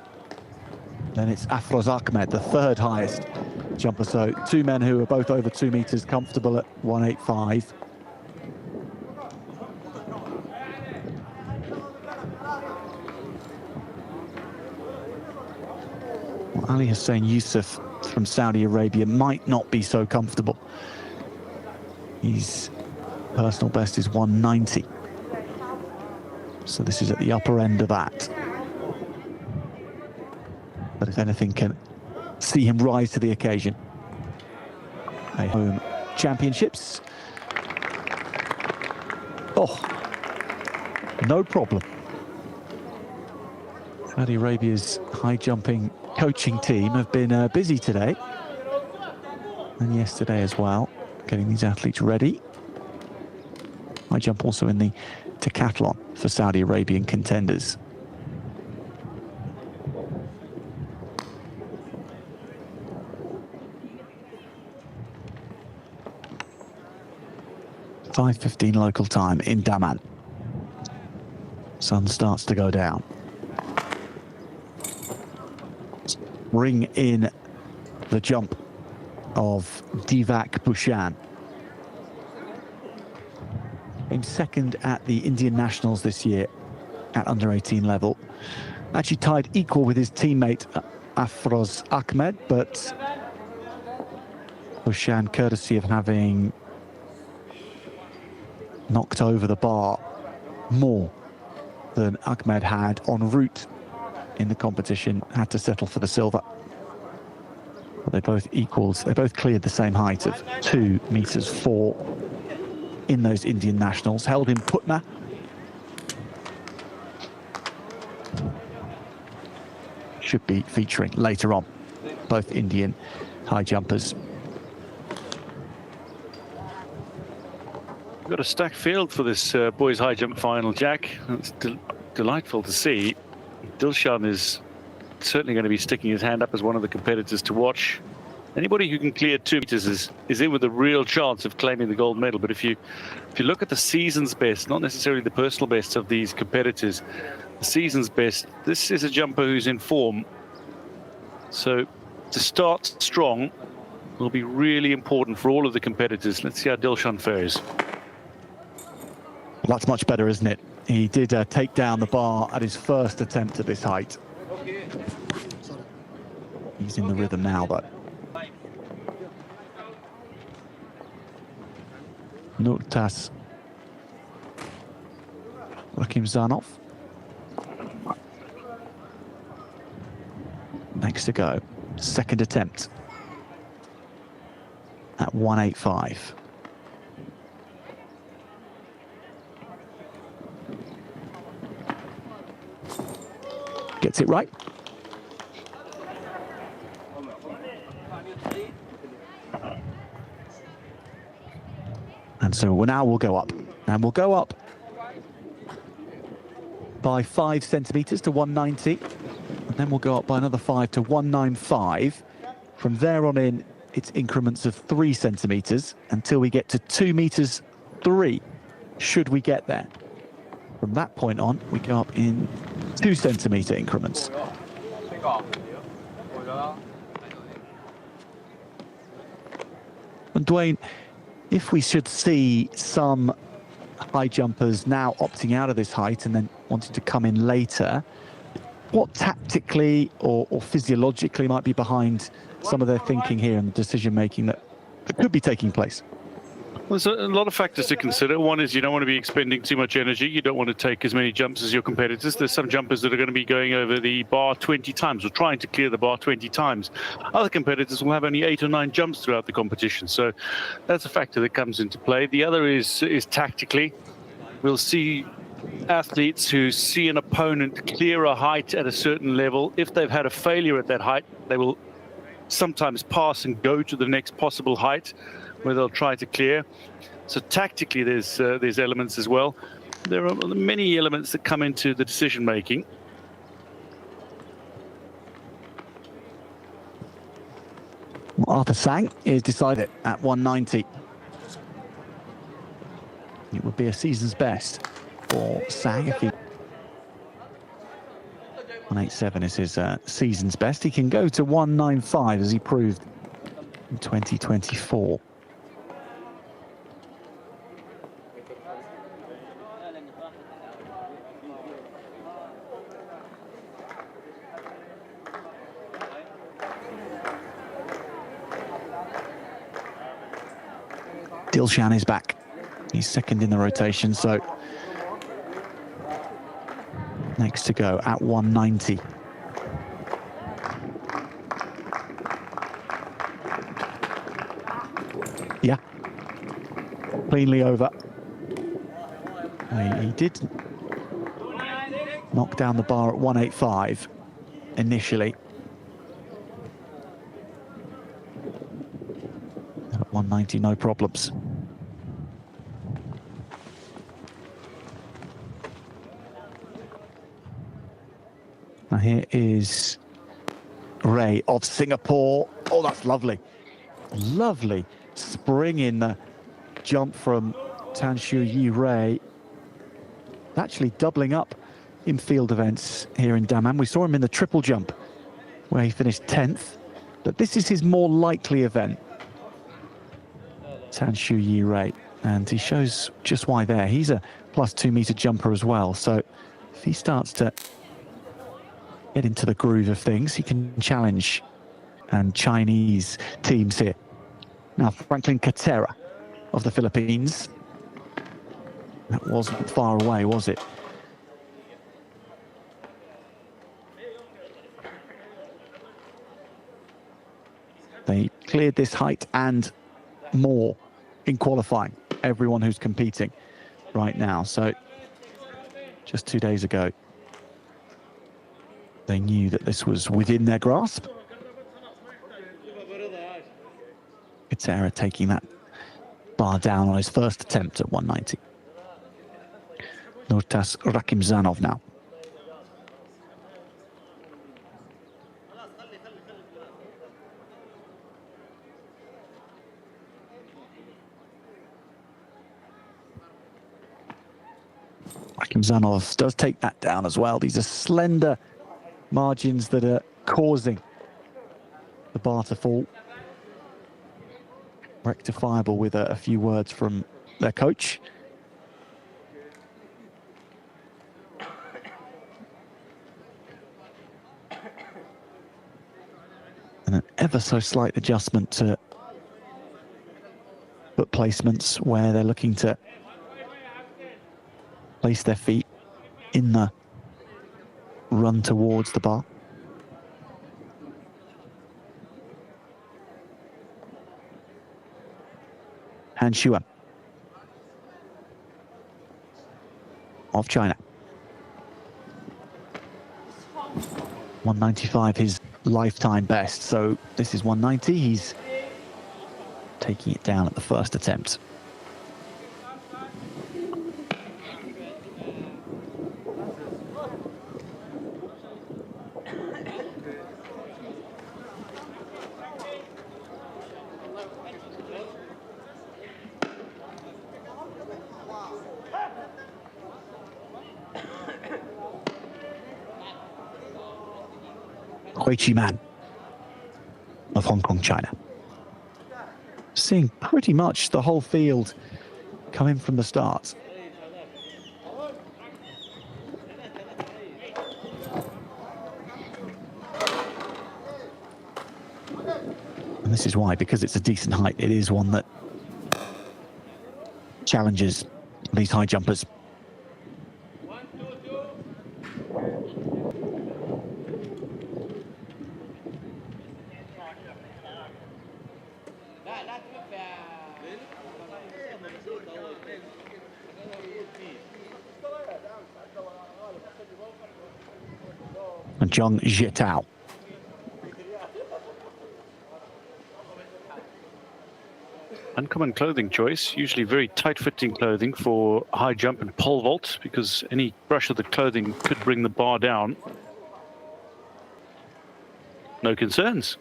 then it's Afroz Ahmed, the third highest jumper. So 2 men who are both over 2 meters, comfortable at 185. Well, Ali Hussein Yusuf from Saudi Arabia might not be so comfortable. His personal best is 190. So this is at the upper end of that. But if anything can see him rise to the occasion. Home championships. Oh, no problem. Saudi Arabia's high jumping coaching team have been busy today and yesterday as well, getting these athletes ready. High jump also in the decathlon for Saudi Arabian contenders. (5:15) local time in Daman. Sun starts to go down. Bring in the jump of Divak Bhushan. Came second at the Indian Nationals this year at under-18 level. Actually tied equal with his teammate Afroz Ahmed, but Bhushan, courtesy of having knocked over the bar more than Ahmed had en route in the competition, had to settle for the silver. But they both cleared the same height of 2.4 meters in those Indian Nationals, held in Putna. Should be featuring later on, both Indian high jumpers. We've got a stacked field for this boys high jump final, Jack. It's delightful to see. Dilshan is certainly going to be sticking his hand up as one of the competitors to watch. Anybody who can clear 2 meters is in with a real chance of claiming the gold medal. But if you look at the season's best, not necessarily the personal best of these competitors, the season's best, this is a jumper who's in form. So to start strong will be really important for all of the competitors. Let's see how Dilshan fares. That's much better, isn't it? He did take down the bar at his first attempt at this height. He's in the rhythm now, though. Nurtas Rakimzanov. Next to go. Second attempt at 1.85. Gets it right. And so now we'll go up. And we'll go up by 5 centimeters to 190. And then we'll go up by another 5 to 195. From there on in, it's increments of 3 centimeters until we get to 2 meters 3, should we get there. From that point on, we go up in 2 centimeter increments. And Dwayne, if we should see some high jumpers now opting out of this height and then wanting to come in later, what tactically or physiologically might be behind some of their thinking here and the decision making that could be taking place? Well, there's a lot of factors to consider. One is you don't want to be expending too much energy. You don't want to take as many jumps as your competitors. There's some jumpers that are going to be going over the bar 20 times or trying to clear the bar 20 times. Other competitors will have only 8 or 9 jumps throughout the competition. So that's a factor that comes into play. The other is tactically. We'll see athletes who see an opponent clear a height at a certain level. If they've had a failure at that height, they will sometimes pass and go to the next possible height where they'll try to clear. So tactically, there's elements as well. There are many elements that come into the decision making. Arthur Sang is decided at 190. It would be a season's best for Sang if he... 187 is his season's best. He can go to 195 as he proved in 2024. Dilshan is back. He's second in the rotation, so next to go at 190. Yeah, cleanly over. He did knocked down the bar at 185 initially. And at 190, no problems. Now here is Ray of Singapore. Oh, that's lovely. Lovely spring in the jump from Tan Shu Yi Ray. Actually doubling up in field events here in Dammam. We saw him in the triple jump where he finished 10th, but this is his more likely event, Tan Shu Yi Ray, and he shows just why there. He's a +2 meter jumper as well, so if he starts to get into the groove of things, he can challenge and Chinese teams here. Now Franklin Katera of the Philippines. That wasn't far away, was it? They cleared this height and more in qualifying, everyone who's competing right now. So just 2 days ago, they knew that this was within their grasp. Katera taking that bar down on his first attempt at 190. Nurtas Rakimzanov now. Rakimzanov does take that down as well. These are slender margins that are causing the bar to fall. Rectifiable with a few words from their coach. And an ever so slight adjustment to foot placements where they're looking to place their feet in the run towards the bar. Han Xuan of China. 195 his lifetime best, so this is 190. He's taking it down at the first attempt. Hui Chi-man of Hong Kong, China. Seeing pretty much the whole field come in from the start. And this is why, because it's a decent height, it is one that challenges these high jumpers. And Zhang Zhetao. Uncommon clothing choice, usually very tight-fitting clothing for high jump and pole vault, because any brush of the clothing could bring the bar down. No concerns.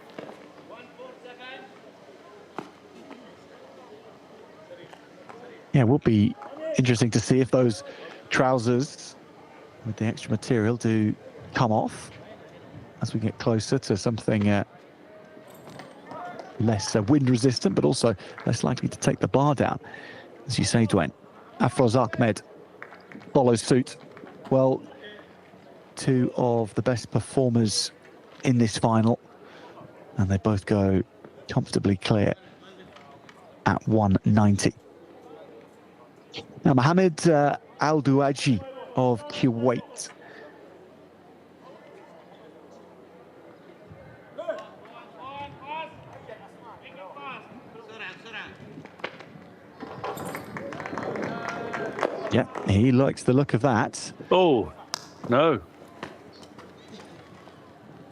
Yeah, it will be interesting to see if those trousers with the extra material do come off as we get closer to something less wind resistant, but also less likely to take the bar down. As you say, Dwayne, Afroz Ahmed follows suit. Well, two of the best performers in this final, and they both go comfortably clear at 190. Now, Mohammed Al-Duaji of Kuwait. Yeah, he likes the look of that. Oh, No.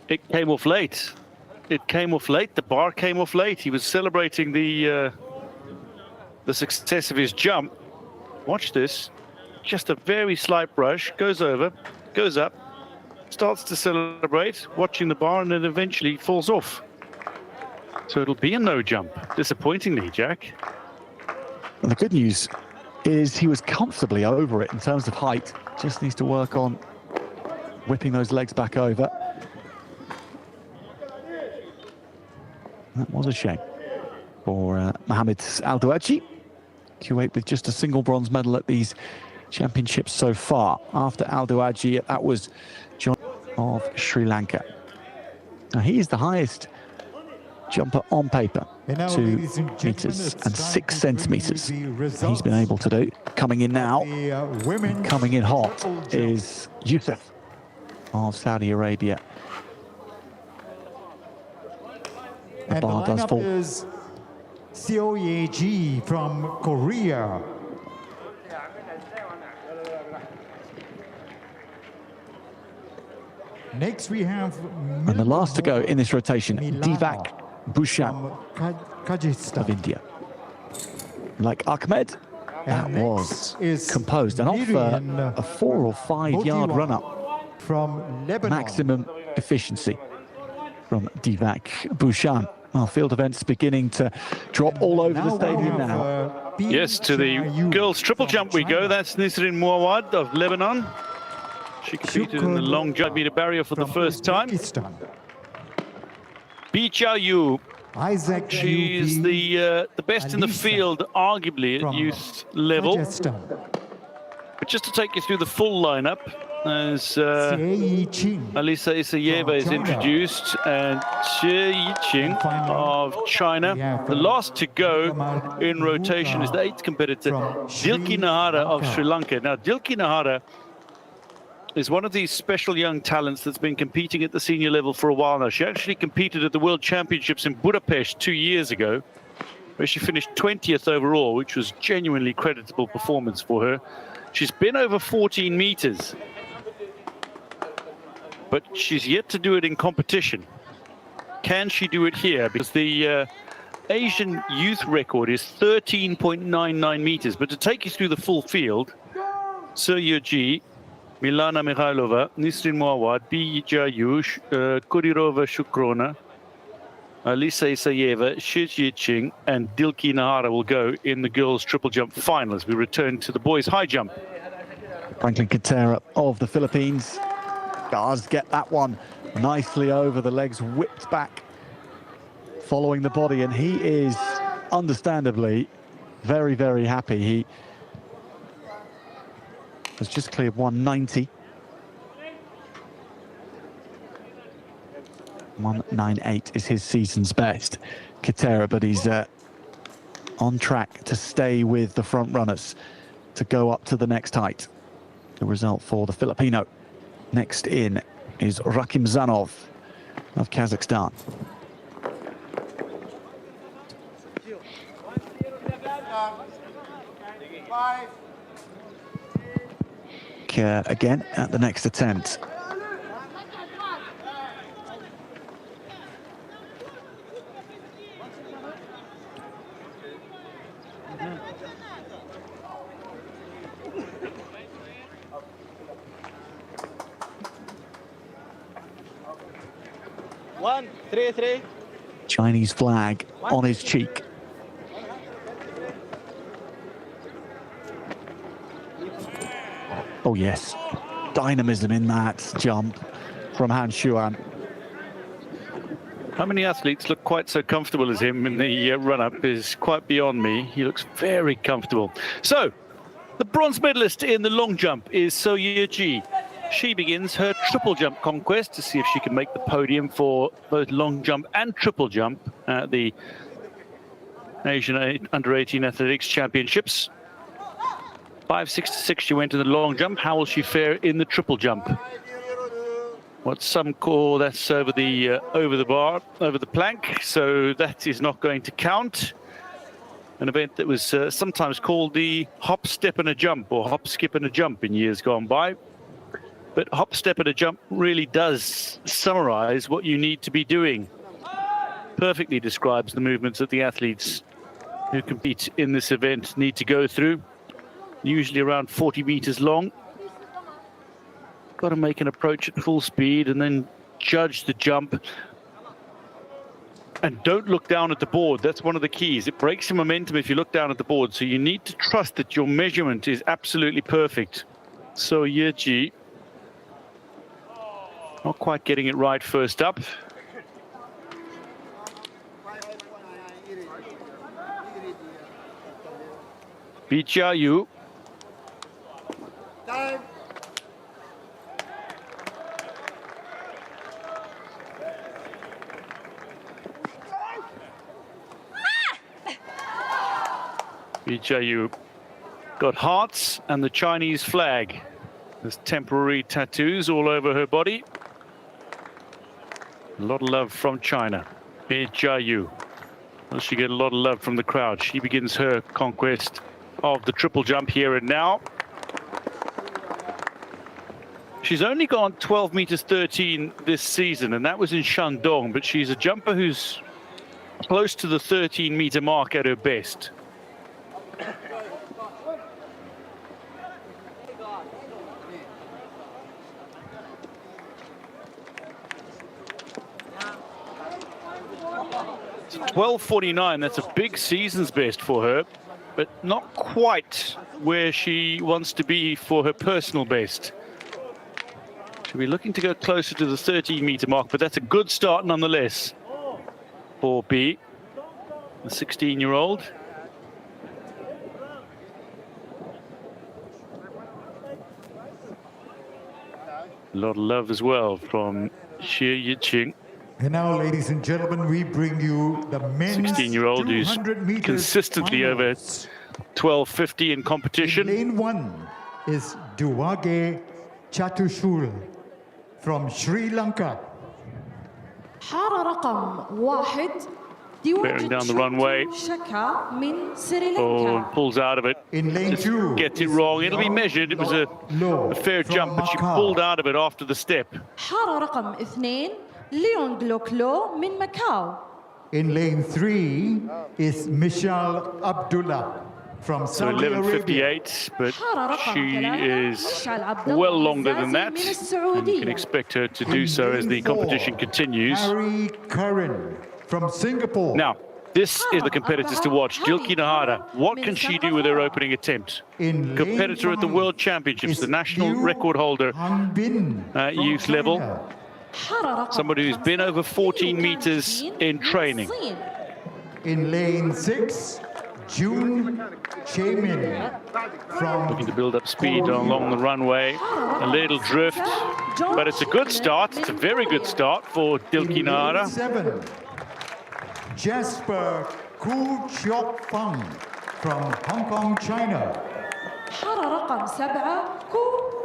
It came off late. It came off late. The bar came off late. He was celebrating the success of his jump. Watch this. Just a very slight brush. Goes over, goes up, starts to celebrate, watching the bar, and then eventually falls off. So it'll be a no jump, disappointingly, Jack. And the good news is he was comfortably over it in terms of height. Just needs to work on whipping those legs back over. That was a shame for Mohamed Al Douaji. Kuwait with just a single bronze medal at these championships so far. After Al Douaji, that was John of Sri Lanka. Now he is the highest jumper on paper, And now, 2 ladies and gentlemen, meters it's and time 6 to centimeters. bring the He's results been able to do. Coming in now, The women coming in hot triple jump. is Youssef of Saudi Arabia. The And the bar does lineup fall. is Seo from Korea. Next we have And the last to go in this rotation, Divak Bhushan from Kazakhstan. of India. Like Ahmed, that And next was is composed and off Miriam a 4 or 5 yard Modiwa run up. from Lebanon. Maximum efficiency from Divak Bhushan. Well, field events beginning to drop all over the we stadium have, now. Yes, to the Bijayu girls' triple from jump we go. China. That's Nisrin Mouawad of Lebanon. She competed in the Shukran long jump meter barrier for the from first time. Uzbekistan. Bijayu, Isaac she's Ayubi the best in the Alisa field, arguably at from youth level. Kazakhstan. But just to take you through the full lineup, as Xie Qing Alisa Isayeva is China. introduced, and Xie Yiqing And finally, of China. we have, The last to go Muhammad in rotation is the 8th competitor, from Sri Dilki Nahara of Lanka. Sri Lanka. Now, Dilki Nahara is one of these special young talents that's been competing at the senior level for a while now. She actually competed at the World Championships in Budapest 2 years ago, where she finished 20th overall, which was genuinely creditable performance for her. She's been over 14 meters, but she's yet to do it in competition. Can she do it here? Because the Asian youth record is 13.99 meters. But to take you through the full field, Seryoji, Milana Mikhailova, Nisrin Mouawad, Bijayu, Kudirova Shukrona, Alisa Isayeva, Xie Yiqing, and Dilki Nahara will go in the girls' triple jump final as we return to the boys' high jump. Franklin Quintero of the Philippines does get that one nicely over, the legs whipped back following the body, and he is understandably very, very happy. He has just cleared 190. 198 is his season's best, Quintero, but he's on track to stay with the front runners to go up to the next height. The result for the Filipino. Next in is Rakim Zanov of Kazakhstan. Again at the next attempt. One, three. Chinese flag on his cheek. Oh yes, dynamism in that jump from Han Shuan. How many athletes look quite so comfortable as him in the run-up is quite beyond me. He looks very comfortable. So, the bronze medalist in the long jump is So Ye-ji. She begins her triple jump conquest to see if she can make the podium for both long jump and triple jump at the Asian Under-18 Athletics Championships. 5.66 she went in the long jump. How will she fare in the triple jump? What some call that's over the bar, over the plank, so that is not going to count. An event that was sometimes called the hop, step and a jump, or hop, skip and a jump in years gone by. But hop, step, and a jump really does summarize what you need to be doing. Perfectly describes the movements that the athletes who compete in this event need to go through. Usually around 40 meters long. Got to make an approach at full speed and then judge the jump. And don't look down at the board. That's one of the keys. It breaks your momentum if you look down at the board. So you need to trust that your measurement is absolutely perfect. So Yeji, not quite getting it right first up. Bichayu. Bichayu got hearts and the Chinese flag. There's temporary tattoos all over her body. A lot of love from China. Bichayu. Well, she get a lot of love from the crowd. She begins her conquest of the triple jump here and now. She's only gone 12 meters 13 this season, and that was in Shandong, but she's a jumper who's close to the 13-meter mark at her best. It's 12:49, that's a big season's best for her, but not quite where she wants to be for her personal best. She'll be looking to go closer to the 13-meter mark, but that's a good start nonetheless for B, the 16-year-old. A lot of love as well from Xie Yiqing. And now, ladies and gentlemen, we bring you the men's 16-year-old who's 200 meters consistently over finals. 12:50 in competition. Lane 1 is Duwage Chatushul from Sri Lanka. حارة رقم 1 Bearing down the runway. شكا من سريلانكا. Oh, and pulls out of it. In lane Just 2, gets it is wrong. It'll be measured. It was a fair from jump, but she Macau. pulled out of it after the step. حارة رقم 2 ليونغ لوكلو من ماكاو. In lane 3 is Michelle Abdullah from So Saudi Arabia. 11:58, but حارة رقم she 3 is مشعل عبد الله well longer than العزازي that, من and you السعودية. can expect her to do In so as the lane 4, competition continues. Harry Curran from Singapore. Now, this is the competitors to watch. Dilki Nahara, what can she do with her opening attempt? In lane Competitor at the 5 World Championships, is the national Liu record holder Hanbin at from youth level. China. حارة رقم Somebody who's been over 14 5 meters ليو in كانشين training. من الصين. In lane 6, June Chaemin from Looking to build up speed along the runway. A little drift, but it's a good start. It's a very good start for Dilki In lane Nahara. 7, Jasper Ku Chiok Fang from Hong Kong, China. حارة رقم 7 كو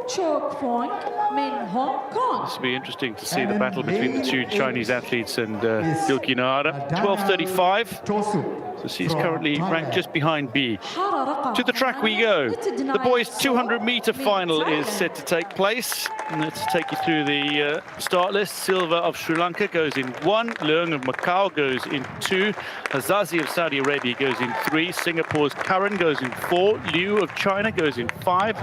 تشوك فونغ من هونغ كونغ. This will be interesting to see the battle between the two Chinese athletes and Dilki Nahara. 12:35. Tosup So she's from currently ranked Thailand. just behind B. حارة رقم To the track we go. The boys' 200-meter final is set to take place. And let's take you through the start list. Silva of Sri Lanka goes in 1. Leung of Macau goes in 2. Azazi of Saudi Arabia goes in 3. Singapore's Karan goes in 4. Liu of China goes in 5.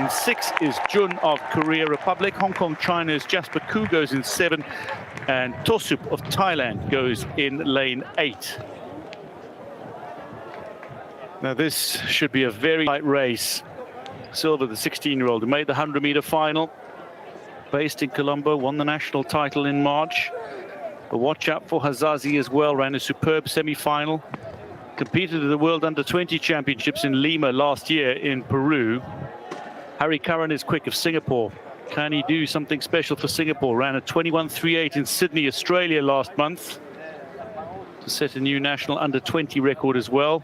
In 6 is Jun of Korea Republic. Hong Kong, China's Jasper Koo goes in 7. And Tosup of Thailand goes in lane 8. Now this should be a very tight race. Silva, the 16-year-old who made the 100-meter final, based in Colombo, won the national title in March. But watch out for Hazazi as well, ran a superb semi-final. Competed at the World Under-20 Championships in Lima last year in Peru. Harry Curran is quick of Singapore. Can he do something special for Singapore? Ran a 21:38 in Sydney, Australia last month to set a new national Under-20 record as well.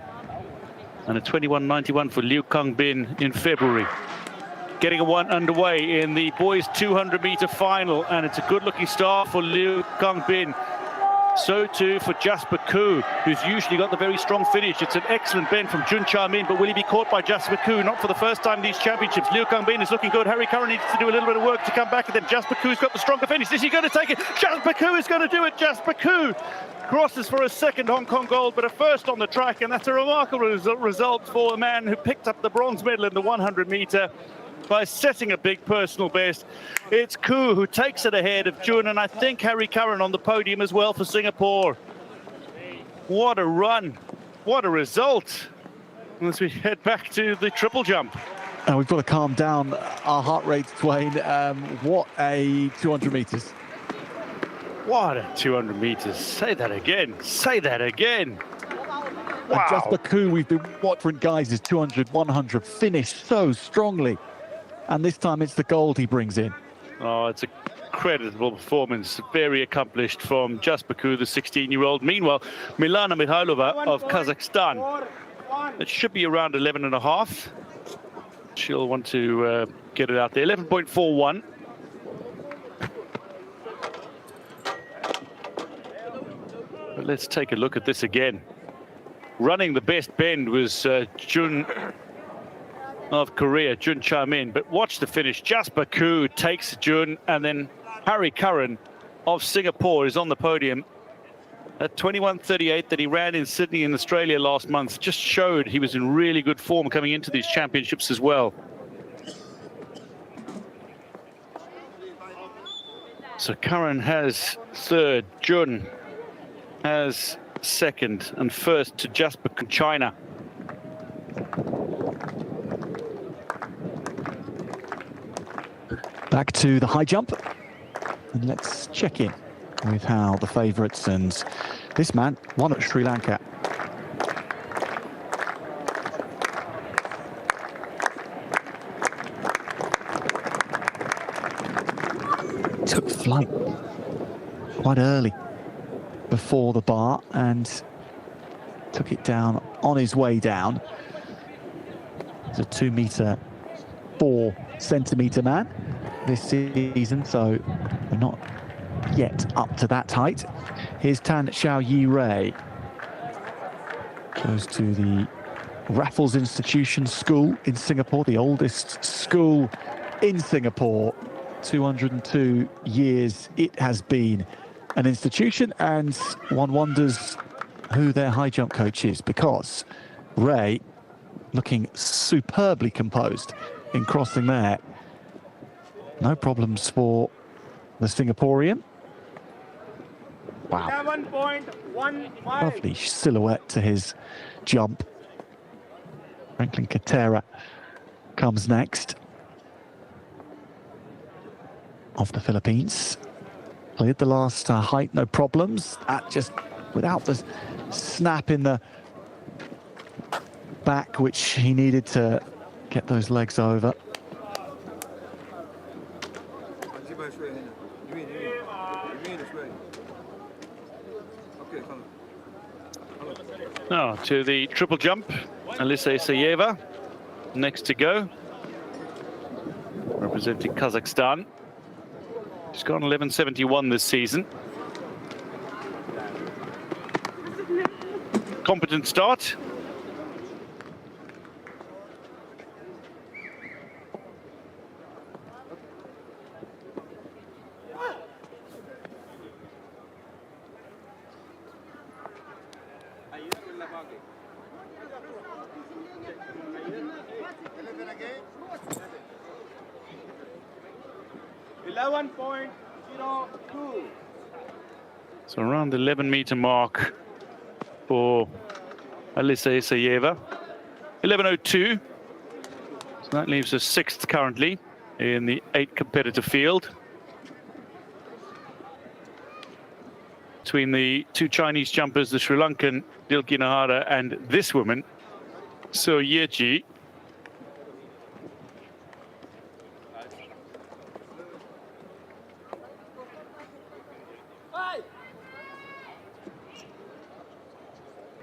And a 21:91 for Liu Kangbin in February. Getting a one underway in the boys' 200-meter final, and it's a good-looking start for Liu Kangbin. So too for Jasper Koo, who's usually got the very strong finish. It's an excellent bend from Jun Cha-min, but will he be caught by Jasper Koo? Not for the first time in these championships. Liu Kangbin is looking good. Harry Curran needs to do a little bit of work to come back, and then Jasper Koo's got the stronger finish. Is he going to take it? Jasper Koo is going to do it. Jasper Koo crosses for a second Hong Kong gold, but a first on the track, and that's a remarkable result for a man who picked up the bronze medal in the 100-meter by setting a big personal best. It's Koo who takes it ahead of Jun, and I think Harry Curran on the podium as well for Singapore. What a run, what a result. As we head back to the triple jump. And we've got to calm down our heart rates, Dwayne. What a 200 meters. What a 200 meters. Say that again, say that again. Wow. And Jasper Koo, we've been watching guys, his 200, 100 finished so strongly. And this time it's the gold he brings in. Oh, it's a creditable performance, very accomplished from Jasper Koo, the 16-year-old. Meanwhile, Milana Mihailova of Kazakhstan, it should be around 11 and a half. She'll want to get it out there. 11.41. But let's take a look at this again. Running the best bend was Jun of Korea, Jun Cha-min. But watch the finish. Jasper Koo takes Jun, and then Harry Curran of Singapore is on the podium. At 21.38 that he ran in Sydney in Australia last month just showed he was in really good form coming into these championships as well. So Curran has third, Jun has second, and first to Jasper Koo, China. Back to the high jump, and let's check in with how the favourites and this man won at Sri Lanka. Took flight quite early before the bar and took it down on his way down. It's a 2 metre 4 centimetre man this season, so we're not yet up to that height. Here's Tan Xiao Yi Rei. Goes to the Raffles Institution School in Singapore, the oldest school in Singapore. 202 years it has been an institution, and one wonders who their high jump coach is, because Rei looking superbly composed in crossing there. No problems for the Singaporean. Wow. 7.15. Lovely silhouette to his jump. Franklin Katera comes next. Of the Philippines. Cleared the last height, no problems. Just without the snap in the back, which he needed to get those legs over. Now to the triple jump, Alisa Isayeva next to go, representing Kazakhstan. She's gone 11.71 this season. Competent start. So around the 11-meter mark for Alisa Isayeva. 11.02. So that leaves us 6th currently in the 8 competitor field. Between the 2 Chinese jumpers, the Sri Lankan Dilki Nahara and this woman, So Yeji.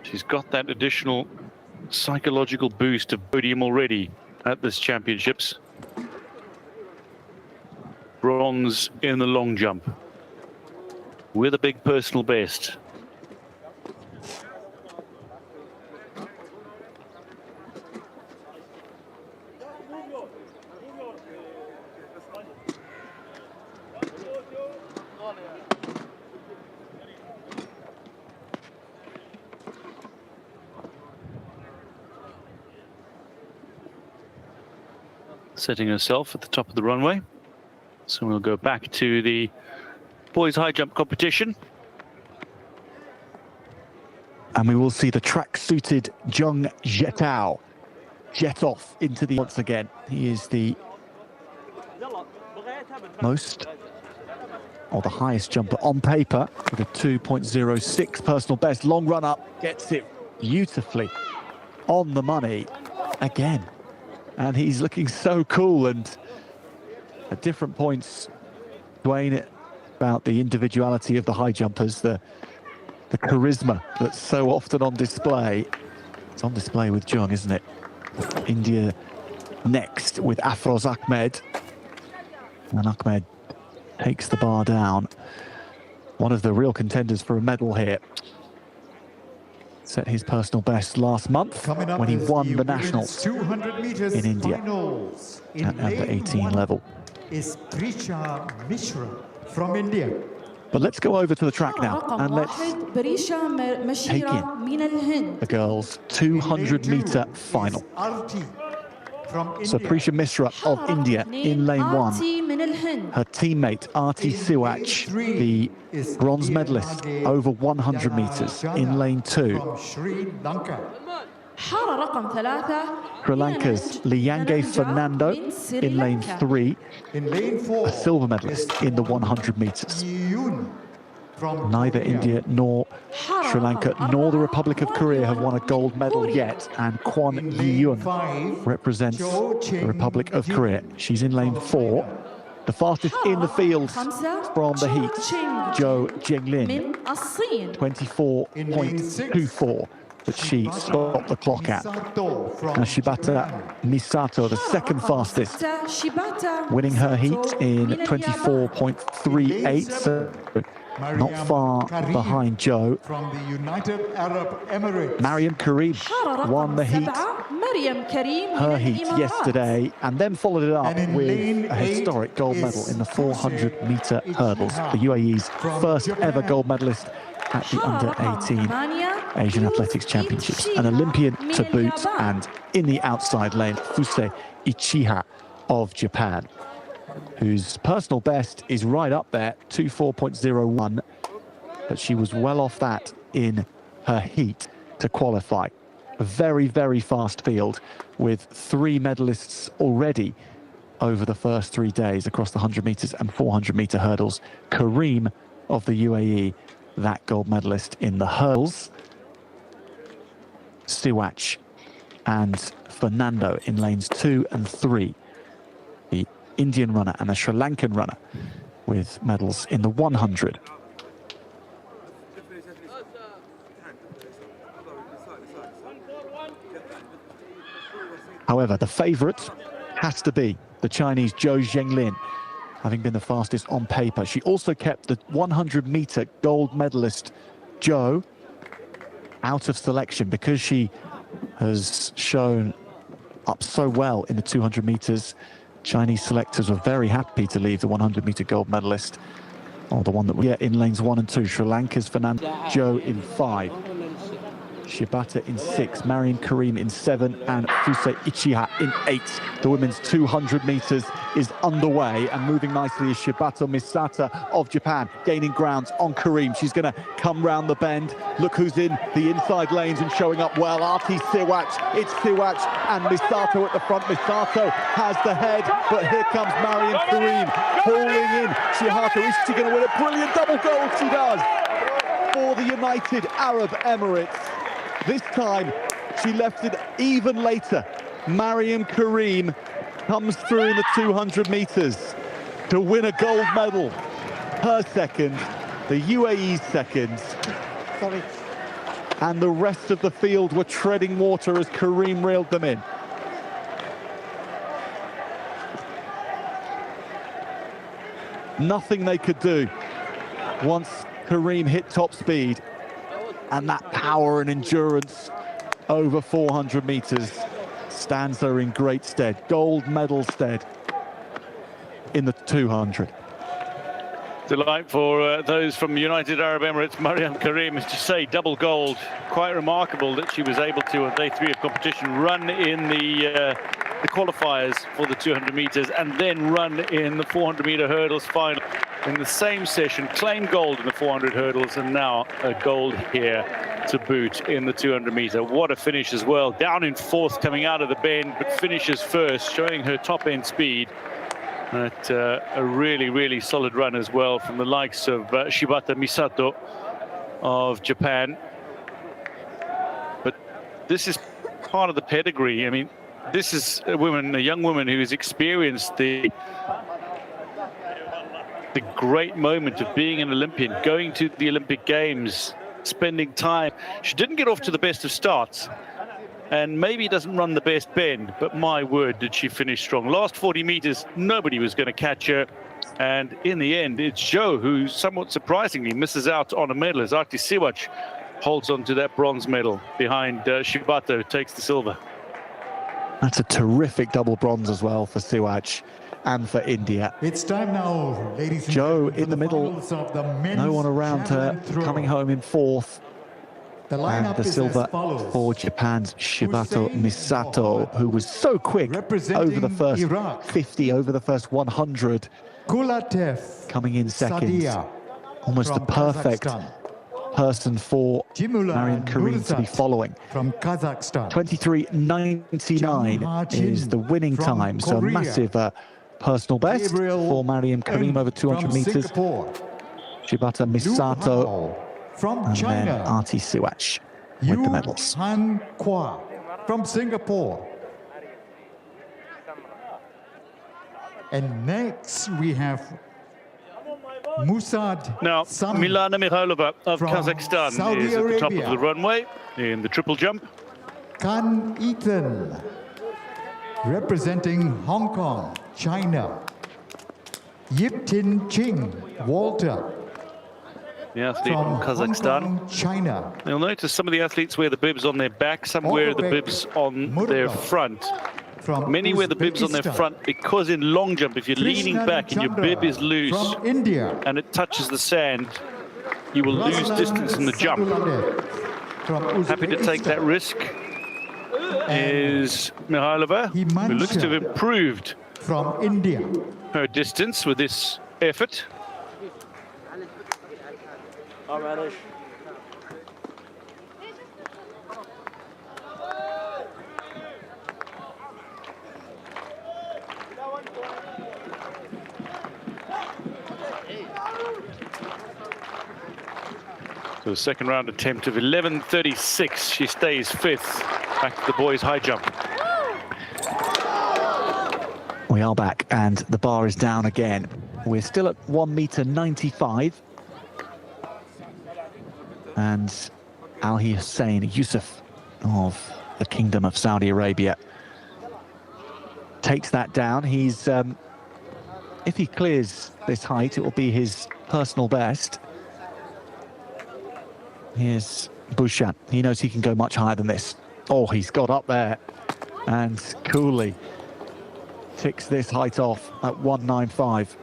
She's got that additional psychological boost of podium already at this championships. Bronze in the long jump. with a big personal best. Setting herself at the top of the runway. So we'll go back to the boys high jump competition. And we will see the track-suited Zheng Zhetao jet off into the once again. He is the most, or the highest jumper on paper with a 2.06 personal best. Long run up, gets it beautifully on the money again. And he's looking so cool, and at different points, Dwayne, about the individuality of the high jumpers, the charisma that's so often on display. It's on display with Zheng, isn't it? India next with Afroz Ahmed. And Ahmed takes the bar down. One of the real contenders for a medal here. Set his personal best last month when he won the nationals 200 meters in India at under 18 level. Is Prisha Mishra from India. But let's go over to the track now and let's take in the girls' 200-meter final. So Prisha Mishra of India in lane 1. Her teammate Arti Siwach, the bronze medalist over 100 meters in lane 2. Sri Lanka's Liyange Fernando in lane 3. In lane 4, a silver medalist in the 100 meters. Neither India nor Sri Lanka nor the Republic of Korea have won a gold medal yet, and Kwon Yi-yoon represents the Republic of Korea. She's in lane 4. The fastest in the field from the heat, Jo Jinglin, 24.24, but she stopped the clock at. And Shibata Misato, the second fastest, winning her heat in 24.38, so not far behind Jo. From the United Arab Emirates. Mariam Karim won the heat, her heat yesterday, and then followed it up with a historic gold medal in the 400-meter hurdles. The UAE's first ever gold medalist at the under-18 Asian Athletics Championships. An Olympian to boot, and in the outside lane, Fusei Ichiha of Japan, whose personal best is right up there, 24.01, but she was well off that in her heat to qualify. A very, very fast field with 3 medalists already over the first 3 days across the 100 meters and 400-meter hurdles. Karim of the UAE, that gold medalist in the hurdles. Siwach and Fernando in lanes 2 and 3. The Indian runner and a Sri Lankan runner with medals in the 100. However, the favourite has to be the Chinese Jo Jinglin, having been the fastest on paper. She also kept the 100-meter gold medalist Jo out of selection because she has shown up so well in the 200 meters. Chinese selectors were very happy to leave the 100-meter gold medalist, or the one that we get in lanes 1 and 2. Sri Lanka's Fernando, Jo in 5. Shibata in 6, Mariam Karim in 7, and Fusei Ichiha in 8. The women's 200 meters is underway, and moving nicely is Shibata Misata of Japan, gaining ground on Karim. She's going to come round the bend. Look who's in the inside lanes and showing up well. Arti Siwach, it's Siwach and Misato at the front. Misato has the head, but here comes Mariam Karim hauling in Shihata. Is she going to win a brilliant double gold? She does, for the United Arab Emirates. This time, she left it even later. Mariam Karim comes through in the 200 meters to win a gold medal. Her second, the UAE's second. And the rest of the field were treading water as Karim reeled them in. Nothing they could do once Karim hit top speed, and that power and endurance over 400 meters stands her in great stead. Gold medal stead in the 200. Delight for those from United Arab Emirates. Mariam Karim, as you say, double gold. Quite remarkable that she was able to, on day 3 of competition, run in the qualifiers for the 200 meters and then run in the 400 meter hurdles final in the same session, claim gold in the 400 hurdles, and now a gold here to boot in the 200 meter. What a finish as well. Down in 4th coming out of the bend, but finishes first, showing her top end speed. At a really, really solid run as well from the likes of Shibata Misato of Japan. But this is part of the pedigree. I mean, this is a young woman who has experienced the great moment of being an Olympian, going to the Olympic Games, spending time. She didn't get off to the best of starts, and maybe doesn't run the best bend, but my word, did she finish strong. Last 40 meters, nobody was going to catch her. And in the end, it's Zhou who somewhat surprisingly misses out on a medal as Arti Siwach holds on to that bronze medal behind Shibata, who takes the silver. That's a terrific double bronze as well for Siwach and for India. It's time now, ladies and Zhou gentlemen, in the middle, finals of the men's no one around her, javelin throw. coming home in 4th. The And lineup the is silver as follows. for Japan's Shibato Hussein Misato, Mohammed, who was so quick representing over the first Iraq. 50, over the first 100, Kulatev coming in second. Sadia Almost the from perfect Kazakhstan. person for Jimulan Mariam Karim to be Nurzat following. from Kazakhstan. 23:99 Jang is the winning from time, so a Korea. massive personal best Gabriel for Mariam Karim Ng over 200 from meters. Singapore. Shibata Liu Misato Hao from and China. then Arti Siwach with the medals. Han Kwa from Singapore. And next we have Musad Now, Sami Milana Mikhailova of from Kazakhstan Saudi is at the top of Arabia. the runway in the triple jump. Kan Ethan representing Hong Kong, China. Yip Tin Ching Walter The athlete from from Hong Kazakhstan. Kong, China. You'll notice some of the athletes wear the bibs on their back, some wear the bibs on their front. From Many wear the bibs on their Uzbekistan. front because in long jump, if you're leaning Krishnan back and your Chandra bib is loose from India. and it touches the sand, you will lose Ruslan distance in the jump. Saduladev from Happy to take that Uzbekistan. risk is Mihailova, who looks to have improved From India. her distance with this effort. So the second round attempt of 11:36. She stays 5th. Back to the boys' high jump. We are back and the bar is down again. We're still at 1.95 meters. And Alhi Hussein Yusuf of the Kingdom of Saudi Arabia takes that down. He's, if he clears this height, it will be his personal best. Here's Bushan. He knows he can go much higher than this. Oh, he's got up there and coolly ticks this height off at 195.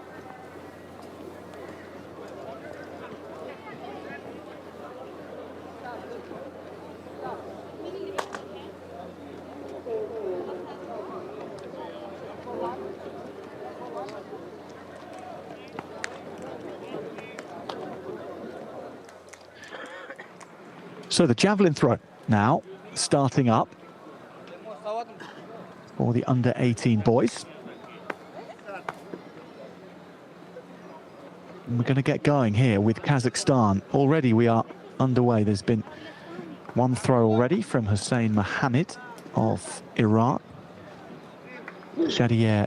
So the javelin throw now starting up for the under-18 boys. And we're going to get going here with Kazakhstan. Already we are underway. There's been one throw already from Hussein Mohammed of Iraq. Shadier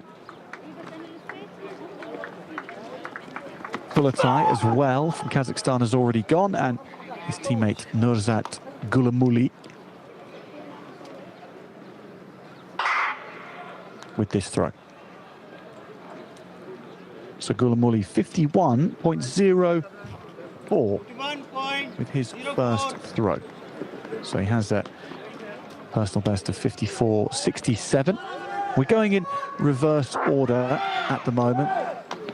Kulatai as well from Kazakhstan has already gone, and his teammate Nurzat Gulamuli with this throw. So Gulamuli 51.0 54 with his first throw. So he has a personal best of 54.67. We're going in reverse order at the moment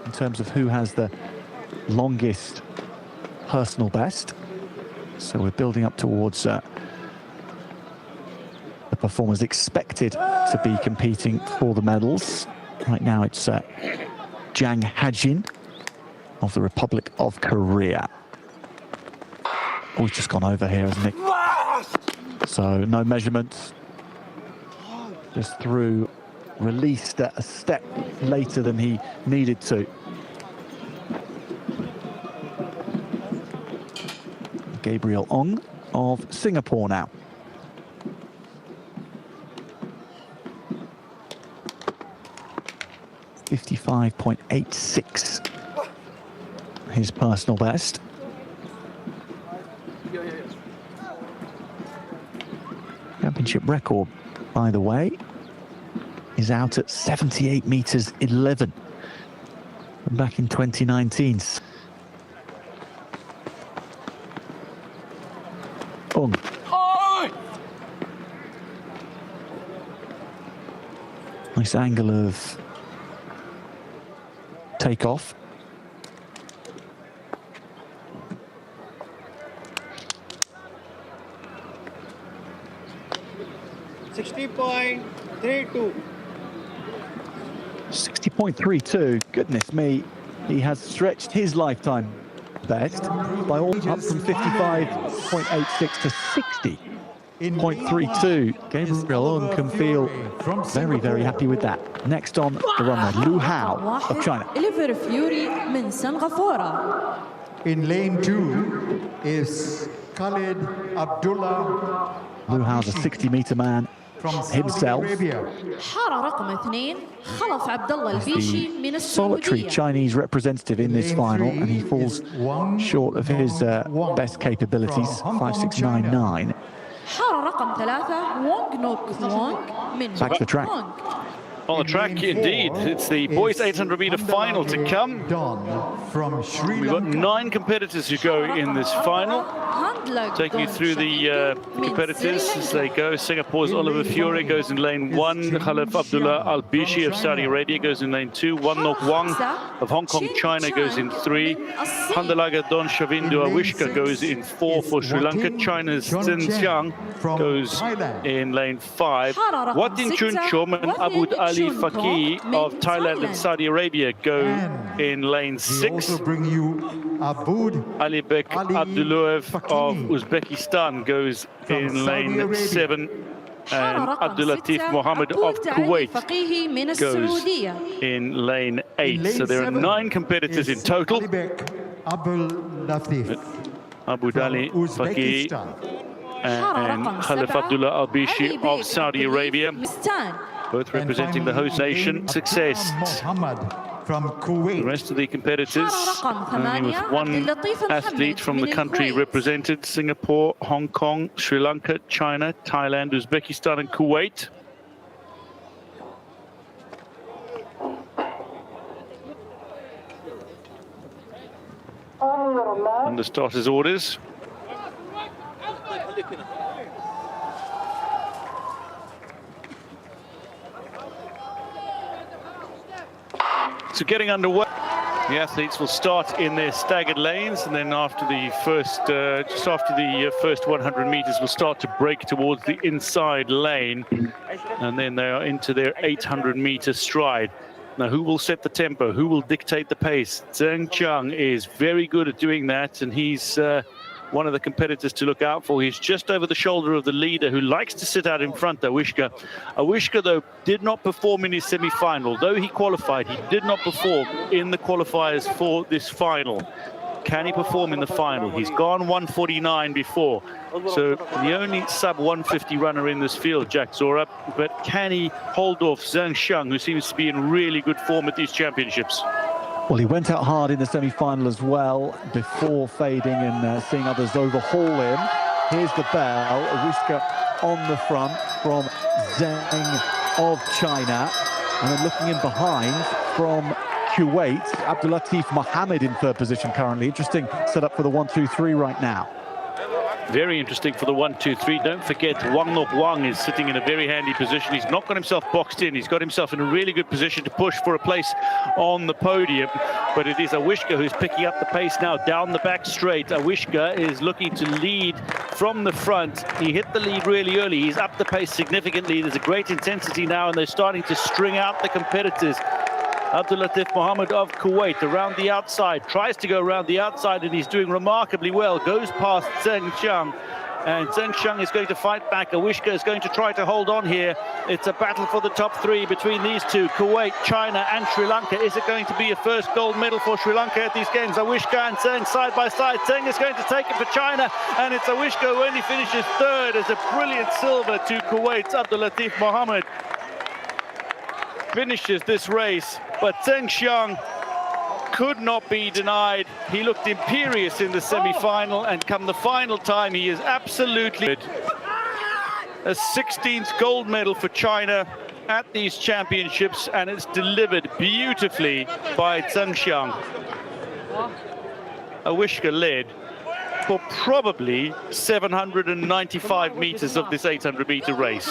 in terms of who has the longest personal best. So we're building up towards the performers expected to be competing for the medals. Right now it's Jang Hajin of the Republic of Korea. Oh, he's just gone over here, hasn't he? So no measurements. Just through, released a step later than he needed to. Gabriel Ong of Singapore now. .86, his personal best. Championship record, by the way, is out at 78 meters 11 from back in 2019. Ong. Nice angle of takeoff. .32. 60.32. Goodness me, he has stretched his lifetime best by all up from 55.86 to 60.32. Gabriel Ong can feel very, very happy with that. Next on the runway, Lu Hao of China. In lane 2 is Khalid Abdullah. Lu Hao's a 60-meter man from himself. The solitary Chinese representative in this final, and he falls short of his best capabilities, 5.699. Back to the track. On the track, indeed. It's the boys' 800-meter final to come. We've got 9 competitors who go in this final. Taking you through the competitors as they go. Singapore's Oliver Fiore goes in lane 1. Khalif Abdullah Al-Bishi of Saudi Arabia goes in lane 2. Wan Nok Wang of Hong Kong, China goes in 3. Handalaga Don Shavindu Awishka goes in 4 for Sri Lanka. China's Zhen Xiang goes in lane 5. Watin Chun Chom and Abu Ali Faqih of Thailand and Saudi Arabia go in lane 6. Ali Bek Abdullayev of Uzbekistan goes in lane 7. And Abdulatif Mohammed of Kuwait goes in lane 8. So there are 9 competitors in total. Abu Ali Faqih and Khalif Abdullah Al-Bishi of Saudi Arabia, both representing the host nation. Success. From Kuwait. The rest of the competitors, only with 1 athlete from the country represented: Singapore, Hong Kong, Sri Lanka, China, Thailand, Uzbekistan and Kuwait. Under starters' orders. So getting underway, the athletes will start in their staggered lanes, and then after the first, just after the first 100 meters, will start to break towards the inside lane, and then they are into their 800-meter stride. Now, who will set the tempo? Who will dictate the pace? Zheng Qiang is very good at doing that, and he's one of the competitors to look out for. He's just over the shoulder of the leader, who likes to sit out in front, Awishka. Awishka, though, did not perform in his semi-final. Though he qualified, he did not perform in the qualifiers for this final. Can he perform in the final? He's gone 149 before. So the only sub-150 runner in this field, Jack Zora. But can he hold off Zheng Xiang, who seems to be in really good form at these championships? Well, he went out hard in the semi-final as well, before fading and seeing others overhaul him. Here's the bell, Awishka on the front from Zheng of China. And then looking in behind from Kuwait. Abdulatif Mohammed in third position currently. Interesting setup for the 1-2-3 right now. Very interesting for the 1-2-3. Don't forget, Wang Nok Wang is sitting in a very handy position. He's not got himself boxed in. He's got himself in a really good position to push for a place on the podium. But it is Awishka who's picking up the pace now down the back straight. Awishka is looking to lead from the front. He hit the lead really early. He's upped the pace significantly. There's a great intensity now, and they're starting to string out the competitors. Abdulatif Mohammed of Kuwait around the outside, tries to go around the outside, and he's doing remarkably well. Goes past Zheng Xiang, and Zheng Xiang is going to fight back. Awishka is going to try to hold on here. It's a battle for the top three between these two, Kuwait, China, and Sri Lanka. Is it going to be a first gold medal for Sri Lanka at these games? Awishka and Zheng side by side. Zheng is going to take it for China, and it's Awishka who only finishes third as a brilliant silver to Kuwait's Abdulatif Mohammed finishes this race, but Zheng Xiang could not be denied. He looked imperious in the semi-final, and come the final time, he is absolutely a 16th gold medal for China at these championships, and it's delivered beautifully by Zheng Xiang. Awishka led for probably 795 meters of this 800-meter race.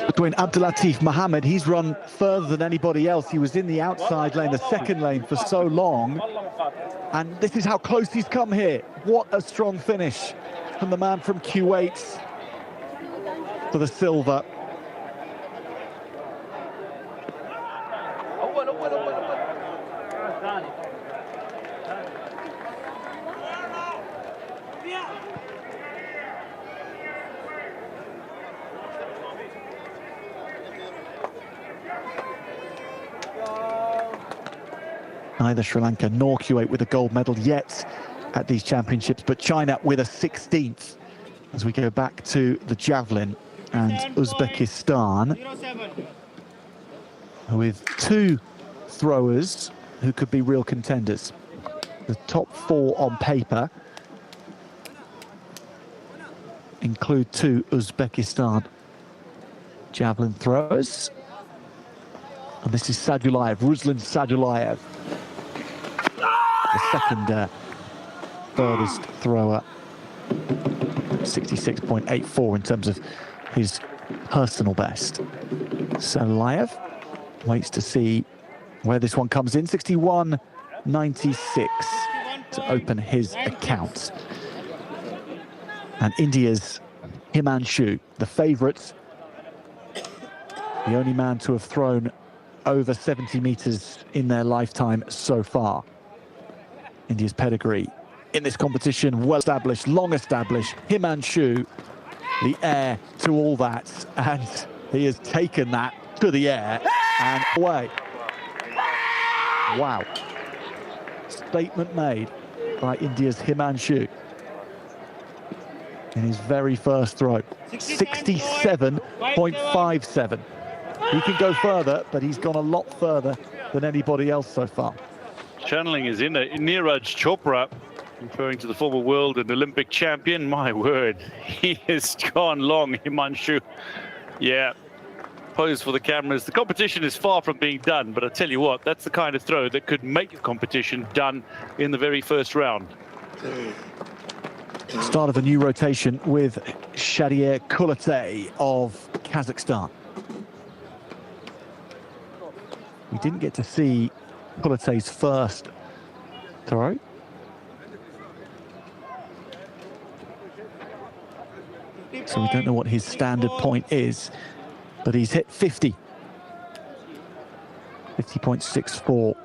Between Abdulatif Mohammed, he's run further than anybody else. He was in the outside lane, the second lane, for so long. And this is how close he's come here. What a strong finish from the man from Kuwait for the silver. Neither Sri Lanka nor Kuwait with a gold medal yet at these championships, but China with a 16th. As we go back to the javelin, and Uzbekistan with two throwers who could be real contenders. The top four on paper include two Uzbekistan javelin throwers. And this is Sadulayev, Ruslan Sadulayev, the second furthest thrower, 66.84 in terms of his personal best. Sadulayev waits to see where this one comes in, 61.96 to open his account. And India's Himanshu, the favourite, the only man to have thrown over 70 meters in their lifetime so far. India's pedigree in this competition, well established, long established. Himanshu, the heir to all that, and he has taken that to the air and away. Wow. Statement made by India's Himanshu in his very first throw. 67.57. He can go further, but he's gone a lot further than anybody else so far. Channeling his inner Neeraj Chopra, referring to the former world and Olympic champion. My word, he has gone long, Himanshu. Yeah, pose for the cameras. The competition is far from being done, but I tell you what, that's the kind of throw that could make the competition done in the very first round. Start of a new rotation with Shadier Kulate of Kazakhstan. We didn't get to see Kulate's first throw. So we don't know what his standard point is, but he's hit 50. 50.64.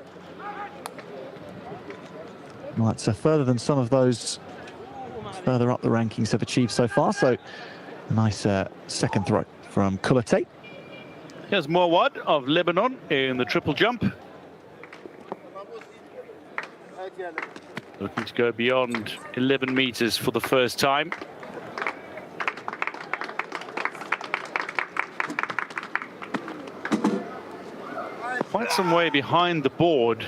Well, that's further than some of those further up the rankings have achieved so far. So a nice second throw from Kulate. Here's Mawad of Lebanon in the triple jump. Looking to go beyond 11 meters for the first time. Quite some way behind the board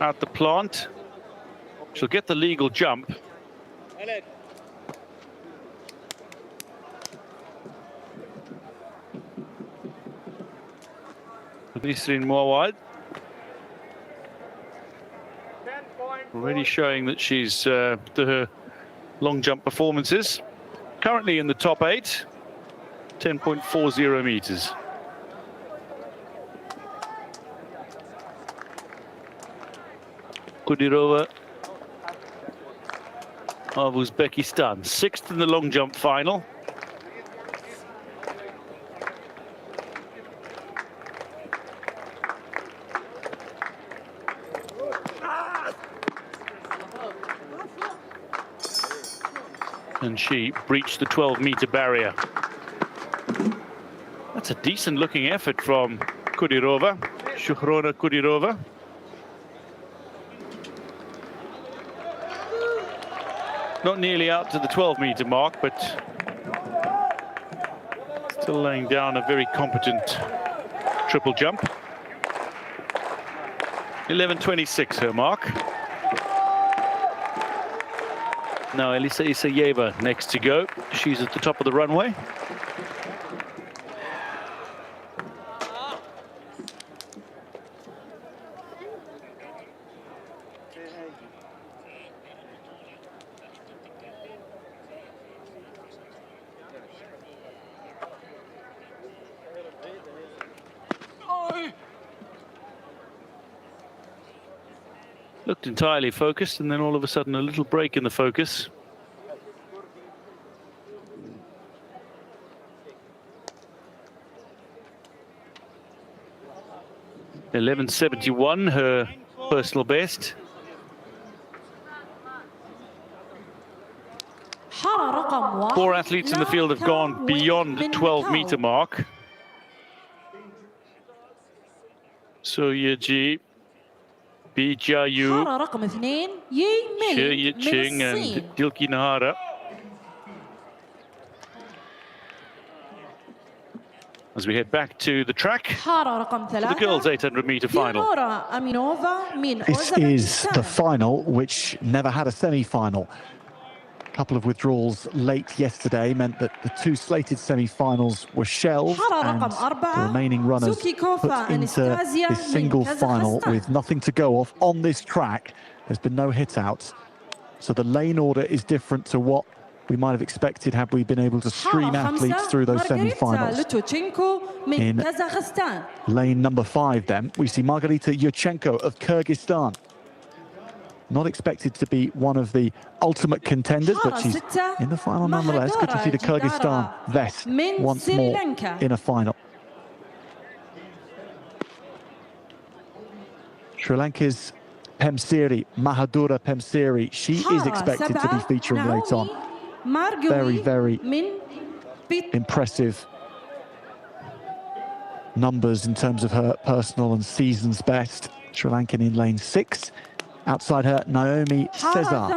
at the plant. She'll get the legal jump. Nisrin Mouawad. Already showing that she's to her long jump performances. Currently in the top 8, 10.40 meters. Kudirova of Uzbekistan, 6th in the long jump final. And she breached the 12-meter barrier. That's a decent looking effort from Kudirova, Shuhrona Kudirova. Not nearly out to the 12-meter mark, but still laying down a very competent triple jump. 11.26 her mark. Now Elisa Isayeva next to go. She's at the top of the runway. Looked entirely focused, and then all of a sudden a little break in the focus. .11.71, her personal best. Four athletes in the field have gone beyond the 12-meter mark. Soyeji, Bijayu, Xie Yiqing and Dilki Nahara. As we head back to the track for the girls' 800-meter final. This is the final, which never had a semi-final. A couple of withdrawals late yesterday meant that the two slated semi-finals were shelved, and the remaining runners put into this single final with nothing to go off on this track. There's been no hit-outs, so the lane order is different to what we might have expected had we been able to stream athletes through those semi-finals. In lane number 5 then, we see Margarita Yurchenko of Kyrgyzstan. Not expected to be one of the ultimate contenders, but she's in the final nonetheless. Good to see the Kyrgyzstan vest once more in a final. Sri Lanka's Pemsiri, Mahadura Pemsiri, she is expected to be featuring late on. Very, very impressive numbers in terms of her personal and season's best. Sri Lankan in lane 6. Outside her, Naomi Cesar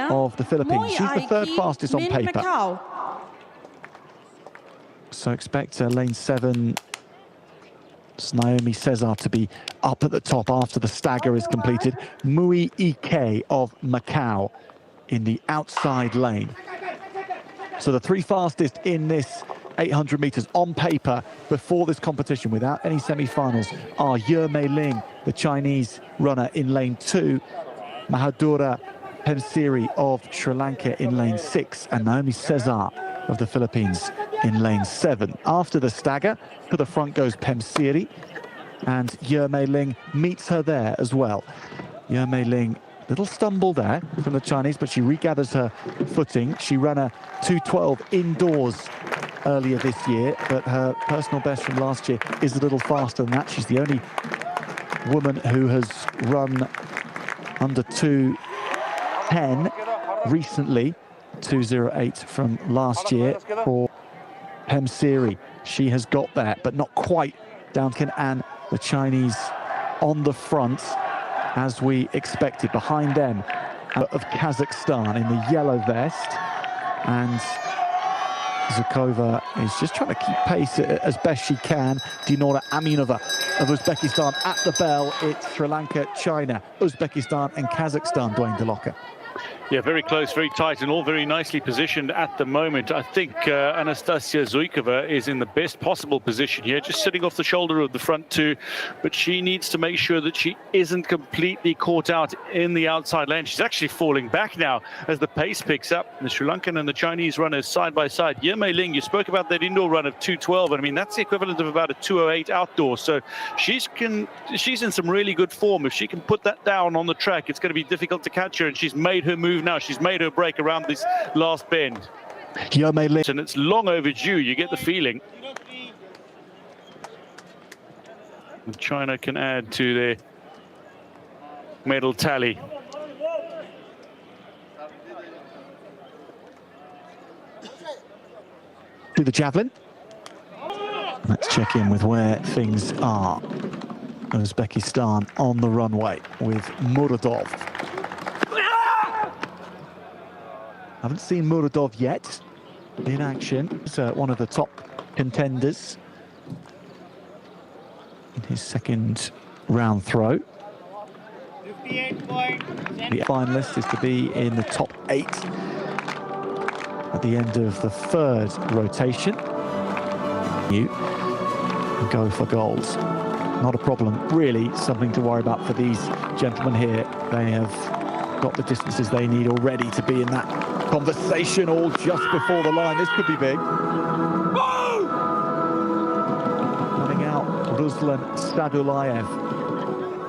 of the Philippines. She's the 3rd fastest on paper. So expect lane 7, Naomi Cesar to be up at the top after the stagger is completed. Mui Ike of Macau in the outside lane. So the 3 fastest in this 800 meters on paper before this competition without any semi-finals are Ye Mei Ling, the Chinese runner, in lane 2, Mahadura Pemsiri of Sri Lanka in lane 6, and Naomi Cesar of the Philippines in lane 7. After the stagger, to the front goes Pemsiri, and Ye Mei Ling meets her there as well. Ye Mei Ling, little stumble there from the Chinese, but she regathers her footing. She ran a 2:12 indoors earlier this year, but her personal best from last year is a little faster than that. She's the only woman who has run under 2:10 recently, 2:08 from last year for Pemsiri. She has got there, but not quite Downkin, and the Chinese on the front, as we expected. Behind them, of Kazakhstan in the yellow vest, and Zukova is just trying to keep pace as best she can. Dinora Aminova of Uzbekistan at the bell. It's Sri Lanka, China, Uzbekistan and Kazakhstan, Dwayne DeLocca. Yeah, very close, very tight, and all very nicely positioned at the moment. I think Anastasia Zuikova is in the best possible position here, just sitting off the shoulder of the front two, but she needs to make sure that she isn't completely caught out in the outside lane. She's actually falling back now as the pace picks up. The Sri Lankan and the Chinese runners side by side. Yimei Ling, you spoke about that indoor run of 2:12, and I mean, that's the equivalent of about a 2:08 outdoor, so she's in some really good form. If she can put that down on the track, it's going to be difficult to catch her, and she's made her move now. She's made her break around this last bend. Yimei Ling. And it's long overdue, you get the feeling. And China can add to their medal tally. To the javelin. Let's check in with where things are. Uzbekistan on the runway with Muradov. Haven't seen Muradov yet in action. He's one of the top contenders in his second round throw. The finalist is to be in the top 8 at the end of the third rotation. You go for goals. Not a problem, really, something to worry about for these gentlemen here. They have got the distances they need already to be in that conversation, all just before the line. This could be big. Running out, Ruslan Sadulayev.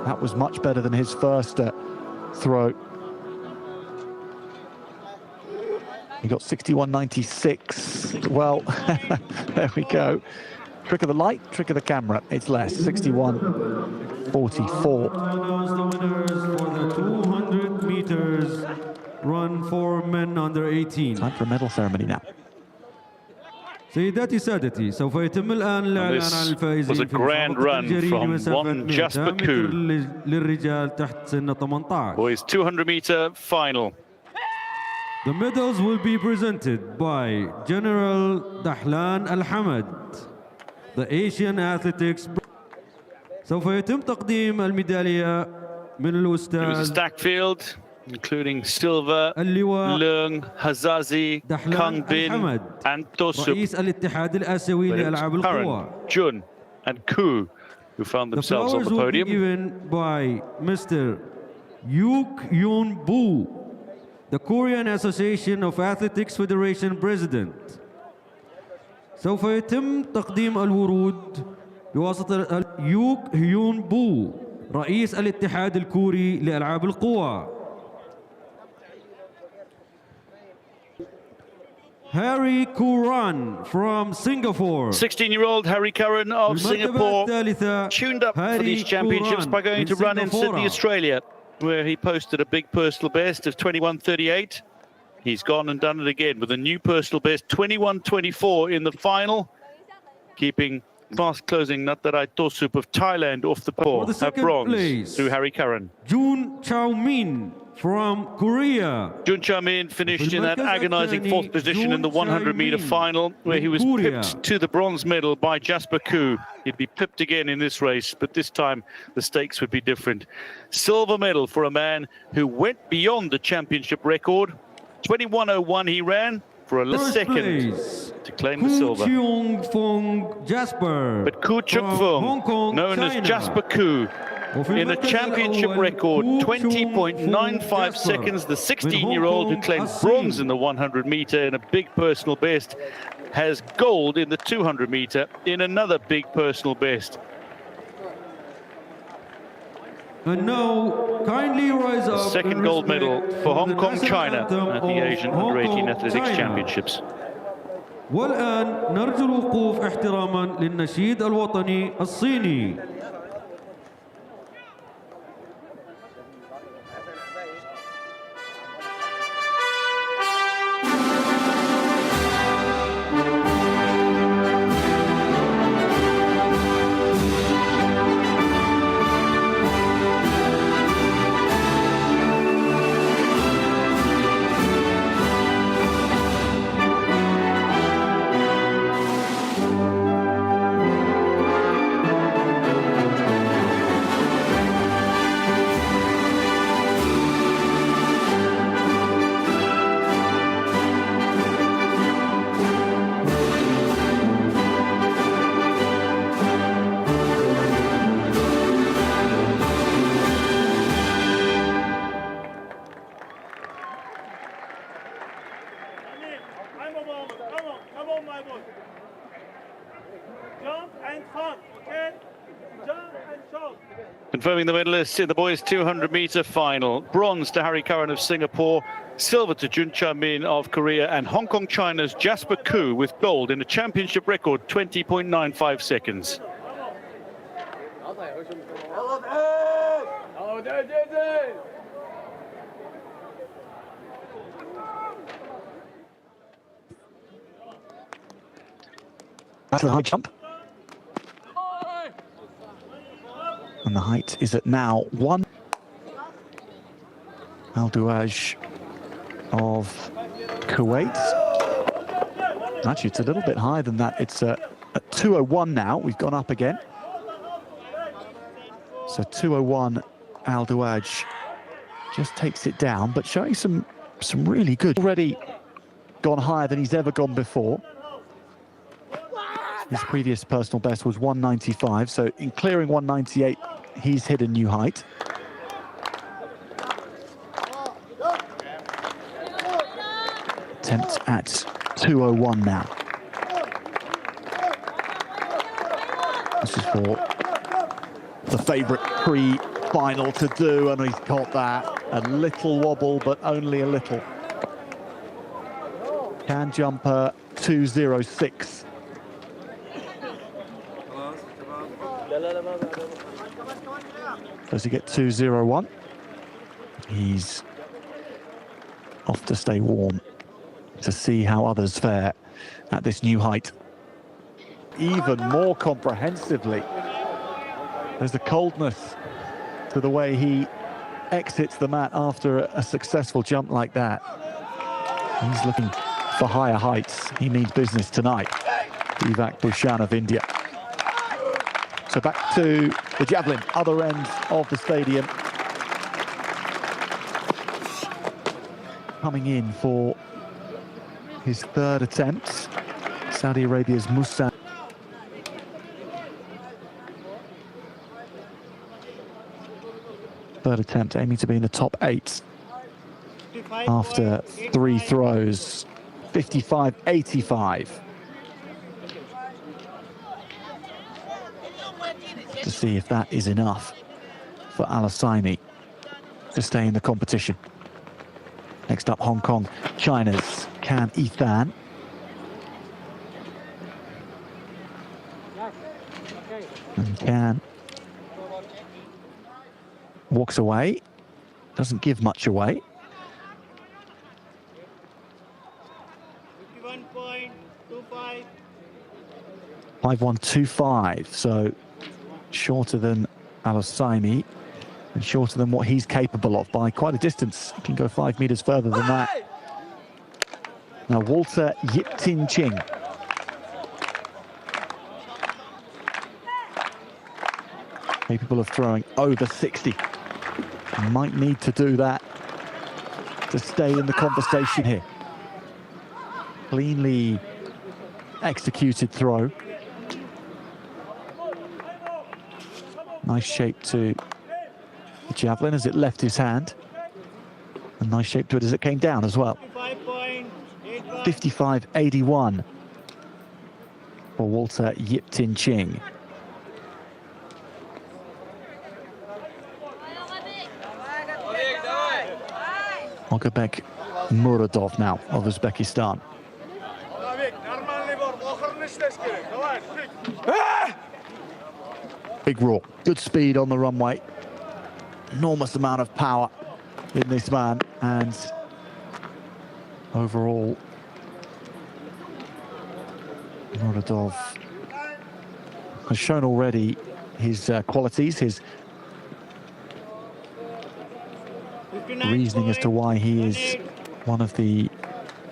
That was much better than his first throw. He got 61.96. Well, there we go. Trick of the light, trick of the camera. It's less, 61.44. Announce the winners for the 200 meters run for men under 18. Time for a medal ceremony now. سيداتي سادتي سوف يتم الآن الإعلان عن الفائزين was a grand run from one Jasper Koo. للرجال تحت سن 18. Boys 200 meter final. The medals will be presented by General Dahlan Al-Hamad, the Asian Athletics. سوف يتم تقديم الميدالية من It was a الأستاذ stacked field, including Silva, اللواء Leung, Hazazi, Kang دحلان Bin, الحمد and Tosup. رئيس الاتحاد الآسيوي But it was لألعاب القوى. Karan, Jun, and Koo who found The themselves on flowers the will be podium. given by Mr. Yuk Yoon Boo, the Korean Association of Athletics Federation President. سوف يتم تقديم الورود بواسطة يوك هيون بو، رئيس الاتحاد الكوري لألعاب القوى. Harry Kuran from Singapore. 16-year-old Harry Curran of Singapore tuned up for these championships by going to run in Sydney, Australia, where he posted a big personal best of 21.38. He's gone and done it again with a new personal best, 21.24 in the final, keeping fast-closing Natarai Tosup of Thailand off the pole at bronze through Harry Curran. Jun Chao Min from Korea. Jun Chao-min finished in that agonizing 4th position in the 100-meter final, where he was pipped to the bronze medal by Jasper Koo. He'd be pipped again in this race, but this time the stakes would be different. Silver medal for a man who went beyond the championship record. 21.01 he ran for a second to claim the silver. But Koo Chung-fung, known as Jasper Koo, in a championship record, 20.95 seconds, the 16-year-old who claimed bronze in the 100-meter in a big personal best, has gold in the 200-meter in another big personal best. And now, kindly rise up. Second gold medal for Hong Kong, China at the Asian Under-18 Athletics Championships. والآن نرجو الوقوف احتراما للنشيد الوطني الصيني. Confirming the medalists in the boys 200-meter final. Bronze to Harry Curran of Singapore, silver to Jun Cha-min of Korea, and Hong Kong China's Jasper Koo with gold in a championship record 20.95 seconds. That's the high jump. And the height is at now 1. Al-Douaj of Kuwait. Actually, it's a little bit higher than that. It's at 2:01 now. We've gone up again. So 2:01, Al-Douaj just takes it down, but showing some really good. Already gone higher than he's ever gone before. His previous personal best was 195, so in clearing 198, he's hit a new height. Attempt at 2:01 now. This is for the favourite pre-final to do, and he's got that. A little wobble, but only a little. Can jumper 2:06. Does he get 2:01? He's off to stay warm to see how others fare at this new height. Even more comprehensively, there's a coldness to the way he exits the mat after a successful jump like that. He's looking for higher heights. He means business tonight. Vivek Bhushan of India. So back to the javelin, other end of the stadium. Coming in for his third attempt, Saudi Arabia's Musa. Third attempt, aiming to be in the top 8 after 3 throws. 55.85. To see if that is enough for Al-Husseini to stay in the competition. Next up, Hong Kong, China's Can Ethan. And Can walks away, doesn't give much away. 51.25. 5125, so shorter than Al-Husseini and shorter than what he's capable of by quite a distance. He can go 5 meters further than that. Now Walter Yip-Tin Ching. Capable of throwing over 60. Might need to do that to stay in the conversation here. Cleanly executed throw. Nice shape to the javelin as it left his hand. A nice shape to it as it came down as well. 55.81 for Walter Yip-Tin Ching. Ogabek Muradov now of Uzbekistan. Big raw, good speed on the runway. Enormous amount of power in this man, and overall, Muradov has shown already his qualities, his reasoning as to why he is one of the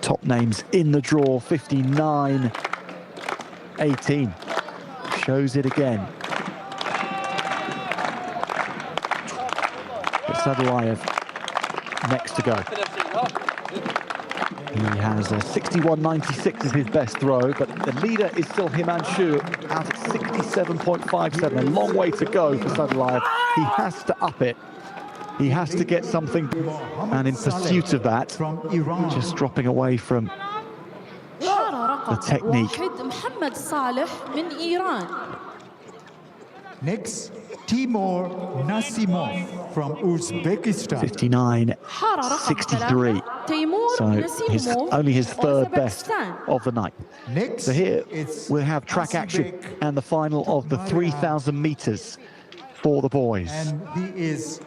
top names in the draw. 59.18 shows it again. But Sadulayev next to go. He has a 61.96 as his best throw, but the leader is still Himanshu out at 67.57. A long way to go for Sadulayev. He has to up it. He has to get something, and in pursuit of that, just dropping away from the technique. Next, Timur Nasimov from Uzbekistan. 59, حارة رقم 63. 3 تيمور So only his third best of the night. Next, So here it's we'll have track action Asibek and the final of the 3,000 meters for the boys. and he is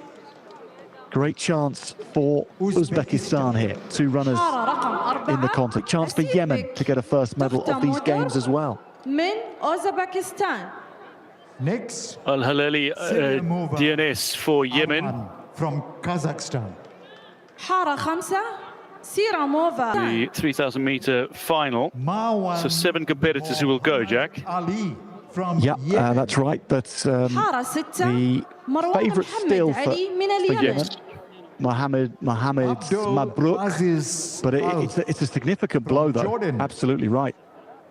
Great chance for Uzbekistan here. Two runners حارة رقم in the 4 contest. Chance for Yemen to get a first medal of these games as well. من أوزبكستان. next. Al Halali DNS for Yemen. Arman from Kazakhstan. حارة 5 سيراموفا. The 3,000 meter final. Marwan So 7 competitors who will go, Jack. Ali from Yeah, Yemen. that's right. But حارة 6 the مروان favourite still محمد for, علي من for اليمن. Yemen, Mohammed Abdul Mabruk. Aziz But Al it's a significant blow, though. Jordan. Absolutely right,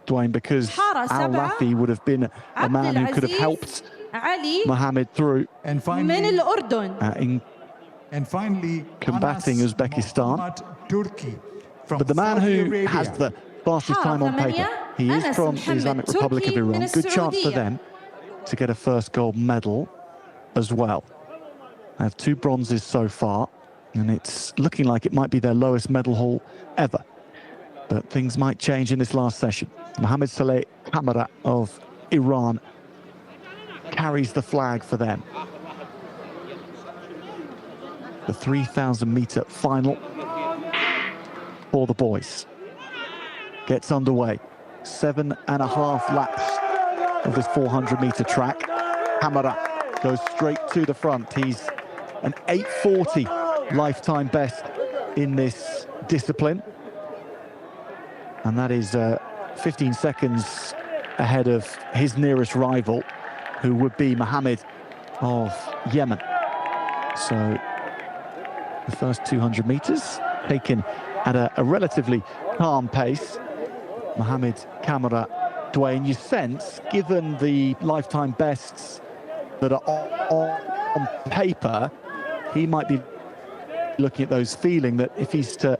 Dwayne, because حارة Al 7 Lathi would have been a man who could have عبد helped علي Mohammed through and من finally, الأردن. in and finally combating Anas Uzbekistan. Mohammad Turki from But the man Saudi who Arabia. has the fastest time on paper, he is Anas from the Mohamed Islamic Republic of Turki Iran. من Good chance for السعودية. them to get a first gold medal as well. They have 2 bronzes so far, and it's looking like it might be their lowest medal haul ever. But things might change in this last session. Mohammed Saleh Kamara of Iran carries the flag for them. The 3,000 meter final for the boys gets underway. 7.5 laps of this 400 meter track. Kamara goes straight to the front. He's an 8:40 lifetime best in this discipline. And that is 15 seconds ahead of his nearest rival, who would be Mohammed of Yemen. So the first 200 meters taken at a relatively calm pace. Mohammed Kamara, Dwayne, you sense, given the lifetime bests that are on paper, he might be looking at those, feeling that if he's to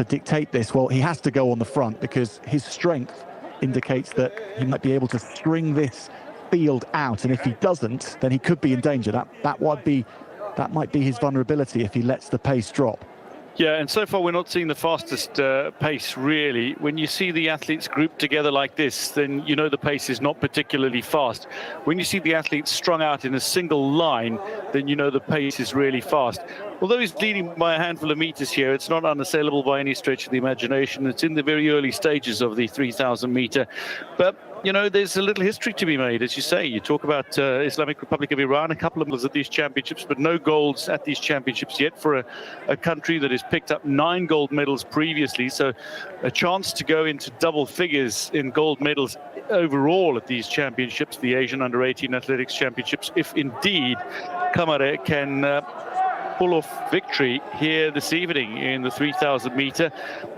dictate this, well, he has to go on the front, because his strength indicates that he might be able to string this field out, and if he doesn't, then he could be in danger. That might be his vulnerability if he lets the pace drop. Yeah, and so far we're not seeing the fastest pace, really. When you see the athletes grouped together like this, then you know the pace is not particularly fast. When you see the athletes strung out in a single line, then you know the pace is really fast. Although he's leading by a handful of meters here, it's not unassailable by any stretch of the imagination. It's in the very early stages of the 3,000 meter. But you know, there's a little history to be made, as you say. You talk about Islamic Republic of Iran, a couple of medals at these championships, but no golds at these championships yet for a country that has picked up 9 gold medals previously. So a chance to go into double figures in gold medals overall at these championships, the Asian Under-18 Athletics Championships, if indeed Kamara can pull off victory here this evening in the 3,000 meter.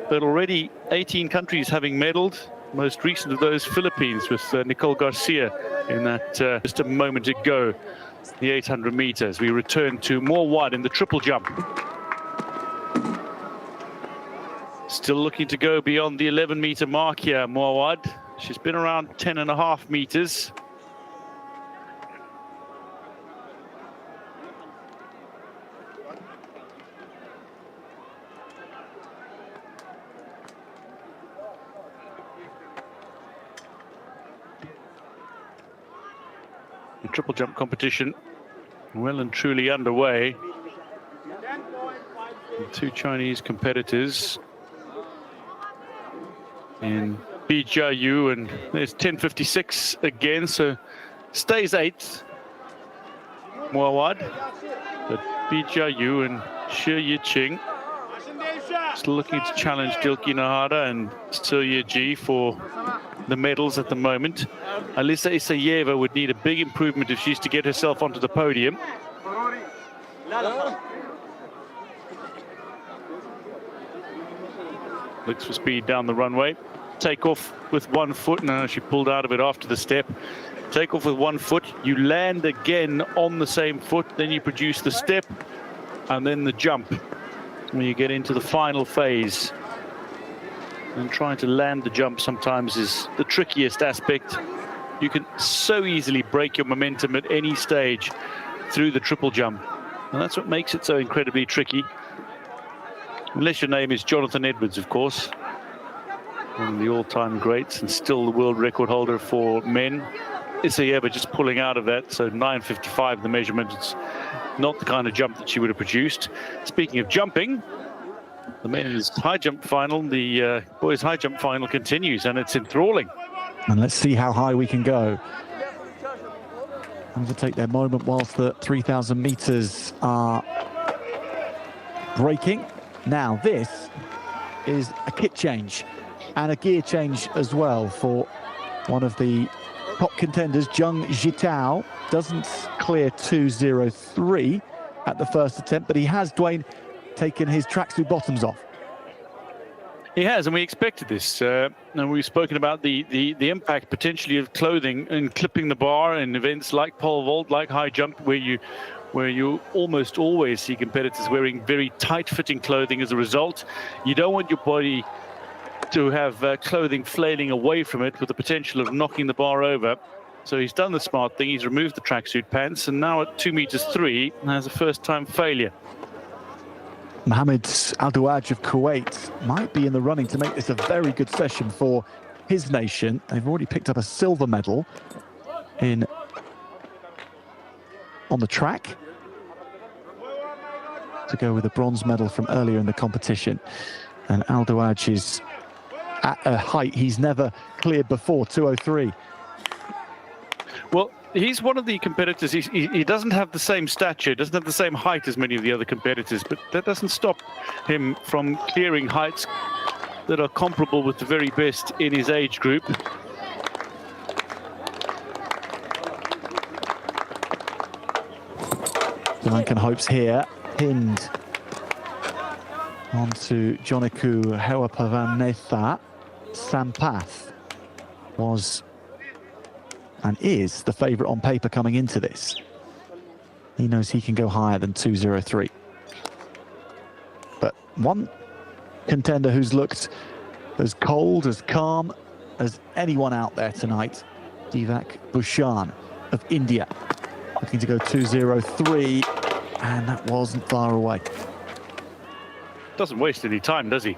But already 18 countries having medaled. Most recent of those, Philippines, with Nicole Garcia in that just a moment ago, the 800 meters. We return to Moawad in the triple jump. Still looking to go beyond the 11-meter mark here, Moawad. She's been around 10.5 meters. The triple jump competition well and truly underway. The 2 Chinese competitors in Bijia and there's 10:56 again, so stays 8th, Moawad. But Bijia and Shi Yiqing still looking to challenge Dilki Nahada and Silya Ji for the medals at the moment. Alisa Isayeva would need a big improvement if she's to get herself onto the podium. Looks for speed down the runway. Take off with 1 foot. No, she pulled out of it after the step. Take off with 1 foot. You land again on the same foot. Then you produce the step and then the jump. When you get into the final phase. And trying to land the jump sometimes is the trickiest aspect. You can so easily break your momentum at any stage through the triple jump. And that's what makes it so incredibly tricky. Unless your name is Jonathan Edwards, of course. One of the all-time greats and still the world record holder for men. Isayeva just pulling out of that, so 9.55 the measurement. It's not the kind of jump that she would have produced. Speaking of jumping, the men's high jump final, the boys' high jump final continues, and it's enthralling. And let's see how high we can go. And to take their moment whilst the 3,000 meters are breaking. Now this is a kit change and a gear change as well for one of the top contenders. Zheng Zhitao doesn't clear 2:03 at the first attempt, but he has, Dwayne, taken his tracksuit bottoms off. He has, and we expected this. And we've spoken about the impact potentially of clothing and clipping the bar in events like pole vault, like high jump, where you almost always see competitors wearing very tight-fitting clothing as a result. You don't want your body to have clothing flailing away from it with the potential of knocking the bar over. So he's done the smart thing. He's removed the tracksuit pants, and now at 2.3 meters has a first-time failure. Mohammed Al-Duaj of Kuwait might be in the running to make this a very good session for his nation. They've already picked up a silver medal on the track to go with a bronze medal from earlier in the competition. And Al-Duaj is at a height he's never cleared before, 2:03. Well, he's one of the competitors. He doesn't have the same stature, doesn't have the same height as many of the other competitors, but that doesn't stop him from clearing heights that are comparable with the very best in his age group. Sri Lankan hopes here, pinned onto Joniku Hewapavanetha. Sampath was and is the favourite on paper coming into this. He knows he can go higher than 2:03. But one contender who's looked as cold, as calm as anyone out there tonight, Divak Bhushan of India, looking to go 2:03, and that wasn't far away. Doesn't waste any time, does he?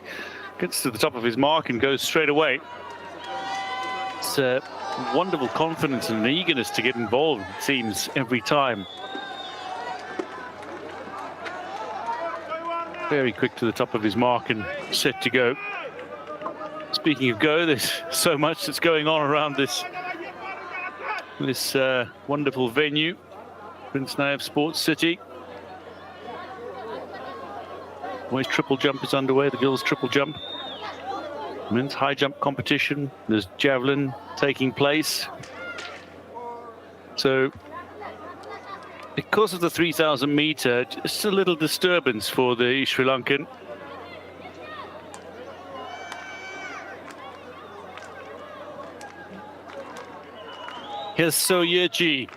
Gets to the top of his mark and goes straight away. It's wonderful confidence and eagerness to get involved, it seems, every time. Very quick to the top of his mark and set to go. Speaking of go, there's so much that's going on around this wonderful venue, Prince Naif Sports City. Boys triple jump is underway, the girls triple jump. Men's high jump competition, there's javelin taking place. So, because of the 3,000 meter, just a little disturbance for the Sri Lankan. Here's Soyeji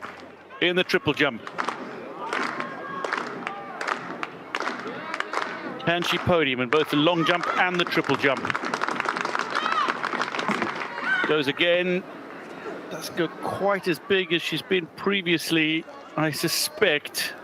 in the triple jump. Can she podium in both the long jump and the triple jump? Goes again. Doesn't go quite as big as she's been previously, I suspect.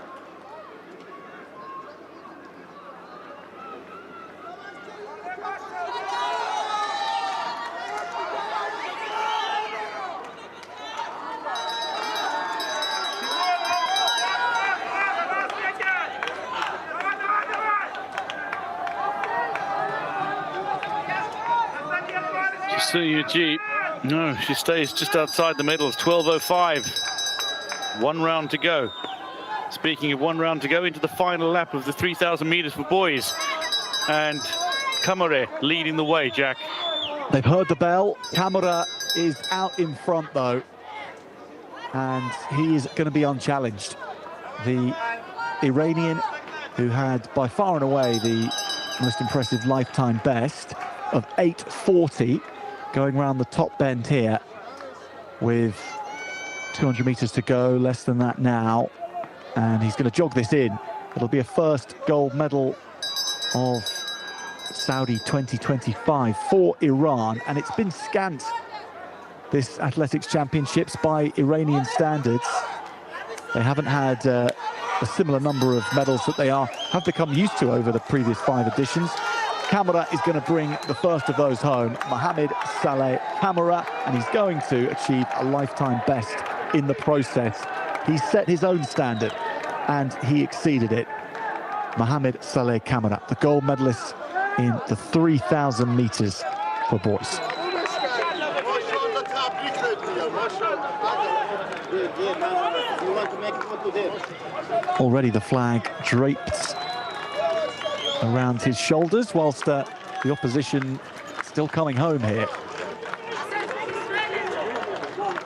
Suyu, no, she stays just outside the medals, 12:05. 1 round to go. Speaking of 1 round to go, into the final lap of the 3,000 meters for boys. And Kamare leading the way, Jack. They've heard the bell. Kamara is out in front, though. And he is going to be unchallenged. The Iranian, who had by far and away the most impressive lifetime best of 8:40, going around the top bend here with 200 meters to go, less than that now, and he's going to jog this in. It'll be a first gold medal of Saudi 2025 for Iran, and it's been scant this athletics championships by Iranian standards. They haven't had a similar number of medals that they have become used to over the previous 5 editions. Kamara is going to bring the first of those home, Mohamed Saleh Kamara, and he's going to achieve a lifetime best in the process. He set his own standard and he exceeded it. Mohamed Saleh Kamara, the gold medalist in the 3,000 meters for boys. Already the flag draped around his shoulders, whilst the opposition still coming home here.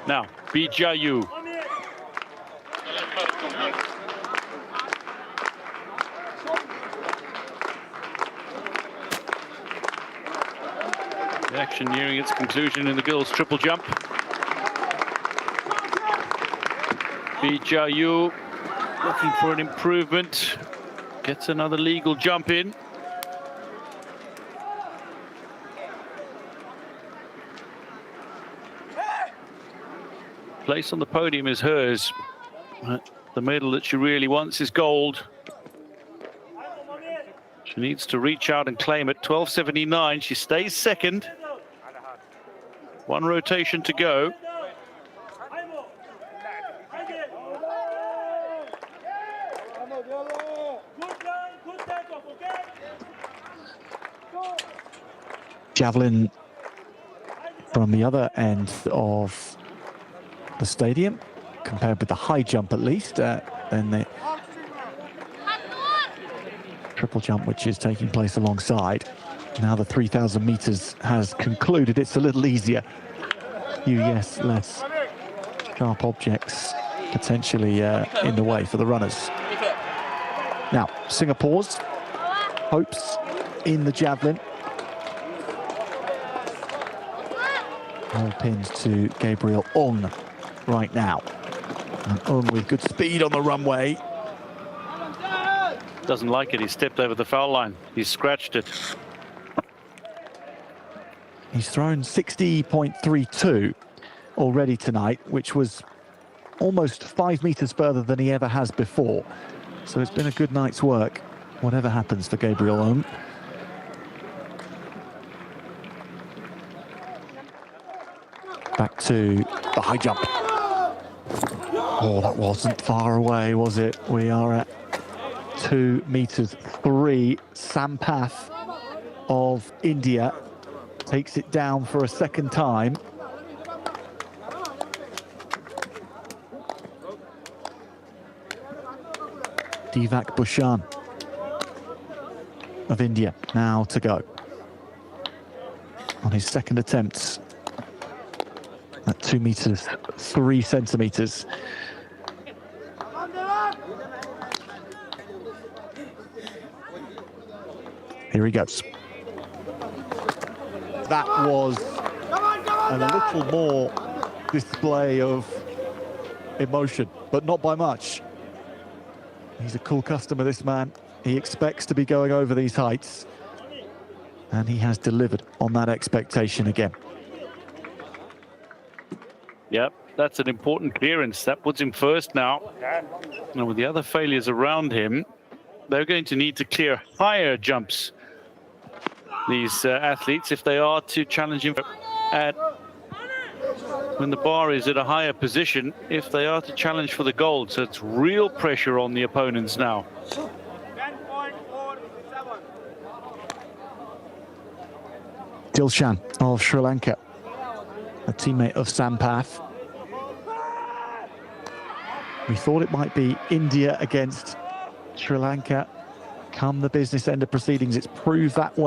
Now, Bijayu. The action nearing its conclusion in the girls' triple jump. Bijayu looking for an improvement. Gets another legal jump in. Place on the podium is hers. The medal that she really wants is gold. She needs to reach out and claim it. 12.79. She stays second. 1 rotation to go. Javelin from the other end of the stadium, compared with the high jump at least, then the triple jump, which is taking place alongside. Now the 3,000 meters has concluded. It's a little easier. Yes, less sharp objects potentially in the way for the runners. Now, Singapore's hopes in the javelin. All pins to Gabriel Ong right now. And Ong with good speed on the runway. Doesn't like it. He stepped over the foul line. He's scratched it. He's thrown 60.32 already tonight, which was almost 5 meters further than he ever has before. So it's been a good night's work, whatever happens for Gabriel Ong. Back to the high jump. Oh, that wasn't far away, was it? We are at 2 meters 3. Sampath of India takes it down for a second time. Divak Bhushan of India now to go on his second attempt at 2 meters 3 centimeters. Here he goes. That was a little more display of emotion, but not by much. He's a cool customer, this man. He expects to be going over these heights, and he has delivered on that expectation again. Yep, that's an important clearance. That puts him first now. And with the other failures around him, they're going to need to clear higher jumps, these athletes, if they are to challenge him at when the bar is at a higher position, if they are to challenge for the gold. So it's real pressure on the opponents now. 10.47. Dilshan of Sri Lanka, a teammate of Sampath. We thought it might be India against Sri Lanka come the business end of proceedings. It's proved that way.